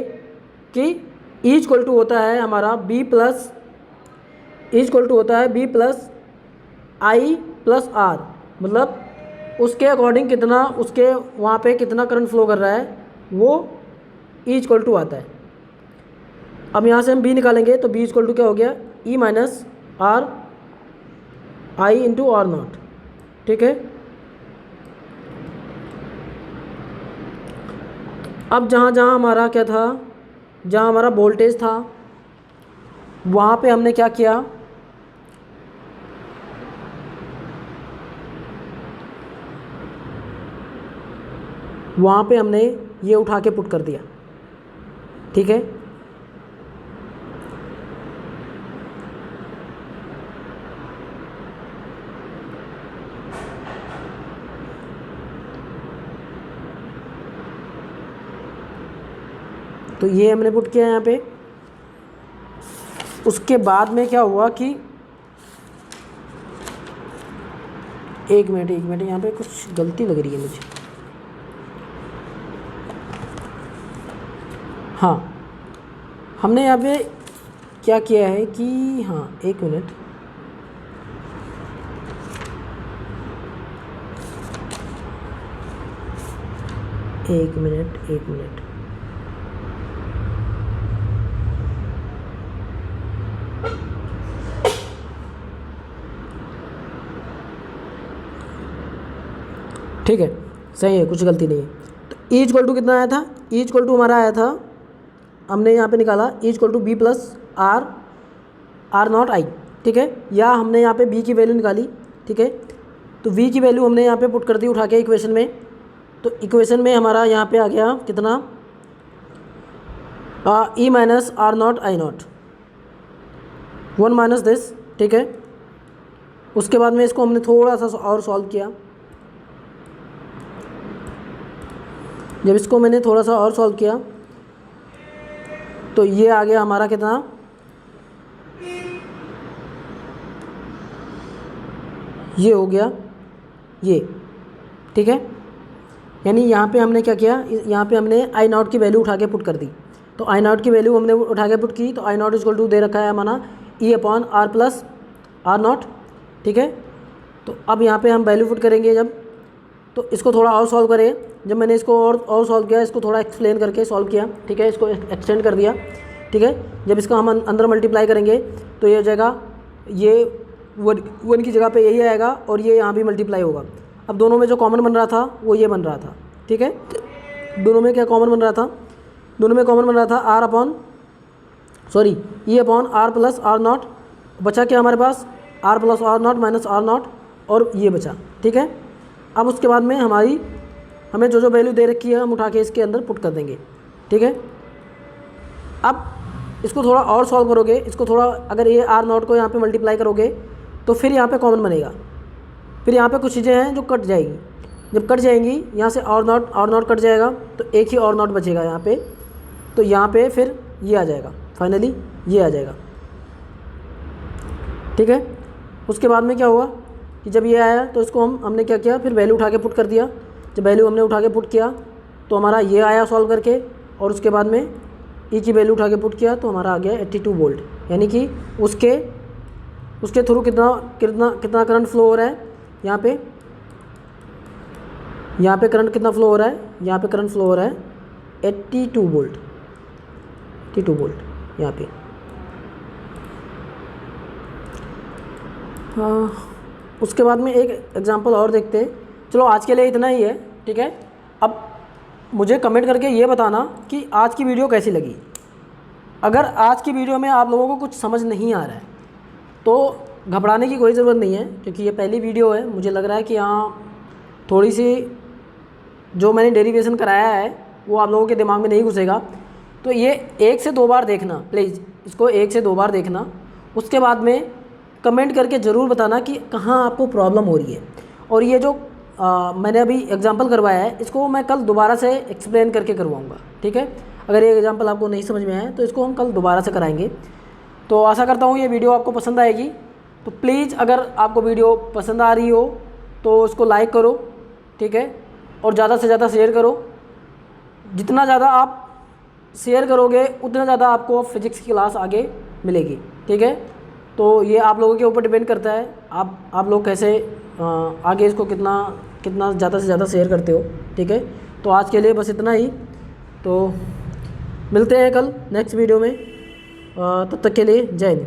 कि ई इक्वल टू होता है हमारा V plus, E equal to होता है V plus I plus R, मतलब उसके अकॉर्डिंग कितना, उसके वहाँ पे कितना करंट फ्लो कर रहा है वो ई इक्वल टू आता है। अब यहाँ से हम बी निकालेंगे तो बी इक्वल टू क्या हो गया, E minus R I into R naught. ठीक है। अब जहाँ जहाँ हमारा क्या था, जहाँ हमारा वोल्टेज था वहाँ पे हमने क्या किया, वहाँ पे हमने ये उठा के पुट कर दिया। ठीक है। तो ये हमने पुट किया यहाँ पे। उसके बाद में क्या हुआ कि एक मिनट यहाँ पे कुछ गलती लग रही है मुझे। हाँ, हमने यहाँ पे क्या किया है कि हाँ एक मिनट, एक मिनट। ठीक है, सही है, कुछ गलती नहीं है। तो ई इक्वल टू कितना आया था, ई इक्वल टू हमारा आया था, हमने यहाँ पे निकाला E equal to B plus R naught I. ठीक है, या हमने यहाँ पे बी की वैल्यू निकाली। ठीक है, तो वी की वैल्यू हमने यहाँ पे पुट कर दी उठा के इक्वेशन में। तो इक्वेशन में हमारा यहाँ पे आ गया कितना, E minus R naught I naught, 1 minus this. ठीक है, उसके बाद में इसको हमने थोड़ा सा और सॉल्व किया। जब इसको मैंने थोड़ा सा और सॉल्व किया तो ये आ गया हमारा कितना, ये हो गया ये। ठीक है, यानी यहाँ पे हमने क्या किया, यहाँ पे हमने आई नॉट की वैल्यू उठा के पुट कर दी। तो आई नॉट की वैल्यू हमने उठा के पुट की, तो आई नॉट इक्वल टू दे रखा है हमारा E upon R plus R naught. ठीक है, तो अब यहाँ पे हम वैल्यू पुट करेंगे जब, तो इसको थोड़ा और सॉल्व करें। जब मैंने इसको और सॉल्व किया, इसको थोड़ा एक्सप्लेन करके सॉल्व किया। ठीक है, इसको एक्सटेंड कर दिया। ठीक है, जब इसका हम अंदर मल्टीप्लाई करेंगे तो ये हो जाएगा, ये 1 की जगह पे यही आएगा और ये यहाँ भी मल्टीप्लाई होगा। अब दोनों में जो कॉमन बन रहा था वो ये बन रहा था। ठीक है, दोनों में क्या कॉमन बन रहा था, दोनों में कॉमन बन रहा था R upon sorry E upon R plus R naught. बचा क्या हमारे पास, R plus R naught minus R naught, और ये बचा। ठीक है, अब उसके बाद में हमें जो वैल्यू दे रखी है हम उठा के इसके अंदर पुट कर देंगे। ठीक है, अब इसको थोड़ा और सॉल्व करोगे, इसको थोड़ा, अगर ये आर नॉट को यहाँ पे मल्टीप्लाई करोगे तो फिर यहाँ पे कॉमन बनेगा। फिर यहाँ पे कुछ चीज़ें हैं जो कट जाएगी, जब कट जाएंगी यहाँ से और नॉट कट जाएगा, तो एक ही और नॉट बचेगा यहाँ पे। तो यहाँ पे फिर ये आ जाएगा, फाइनली ये आ जाएगा। ठीक है, उसके बाद में क्या हुआ कि जब ये आया तो इसको हमने क्या किया, फिर वैल्यू उठा के पुट कर दिया। जब वैल्यू हमने उठा के पुट किया तो हमारा ये आया सॉल्व करके, और उसके बाद में ई की वैल्यू उठा के पुट किया तो हमारा आ गया 82 वोल्ट। यानी कि उसके थ्रू कितना करंट फ्लो हो रहा है, यहाँ पे करंट कितना फ्लो हो रहा है, यहाँ पे करंट फ्लो हो रहा है 82 वोल्ट, 82 वोल्ट यहाँ पे। उसके बाद में एक एग्जांपल और देखते हैं। चलो आज के लिए इतना ही है। ठीक है, अब मुझे कमेंट करके ये बताना कि आज की वीडियो कैसी लगी। अगर आज की वीडियो में आप लोगों को कुछ समझ नहीं आ रहा है तो घबराने की कोई ज़रूरत नहीं है, क्योंकि ये पहली वीडियो है। मुझे लग रहा है कि यहाँ थोड़ी सी जो मैंने डेरिवेशन कराया है वो आप लोगों के दिमाग में नहीं घुसेगा। तो ये 1 से 2 बार देखना प्लीज़, इसको 1 से 2 बार देखना। उसके बाद में कमेंट करके ज़रूर बताना कि कहाँ आपको प्रॉब्लम हो रही है। और ये जो मैंने अभी एग्जांपल करवाया है इसको मैं कल दोबारा से एक्सप्लेन करके करवाऊँगा। ठीक है, अगर ये एग्जांपल आपको नहीं समझ में आया तो इसको हम कल दोबारा से कराएंगे। तो आशा करता हूँ ये वीडियो आपको पसंद आएगी। तो प्लीज़ अगर आपको वीडियो पसंद आ रही हो तो उसको लाइक करो। ठीक है, और ज़्यादा से ज़्यादा शेयर करो। जितना ज़्यादा आप शेयर करोगे उतना ज़्यादा आपको फिज़िक्स की क्लास आगे मिलेगी। ठीक है, तो ये आप लोगों के ऊपर डिपेंड करता है, आप लोग कैसे आगे इसको कितना ज़्यादा से ज़्यादा शेयर करते हो। ठीक है, तो आज के लिए बस इतना ही। तो मिलते हैं कल नेक्स्ट वीडियो में, तब तक के लिए जय हिंद।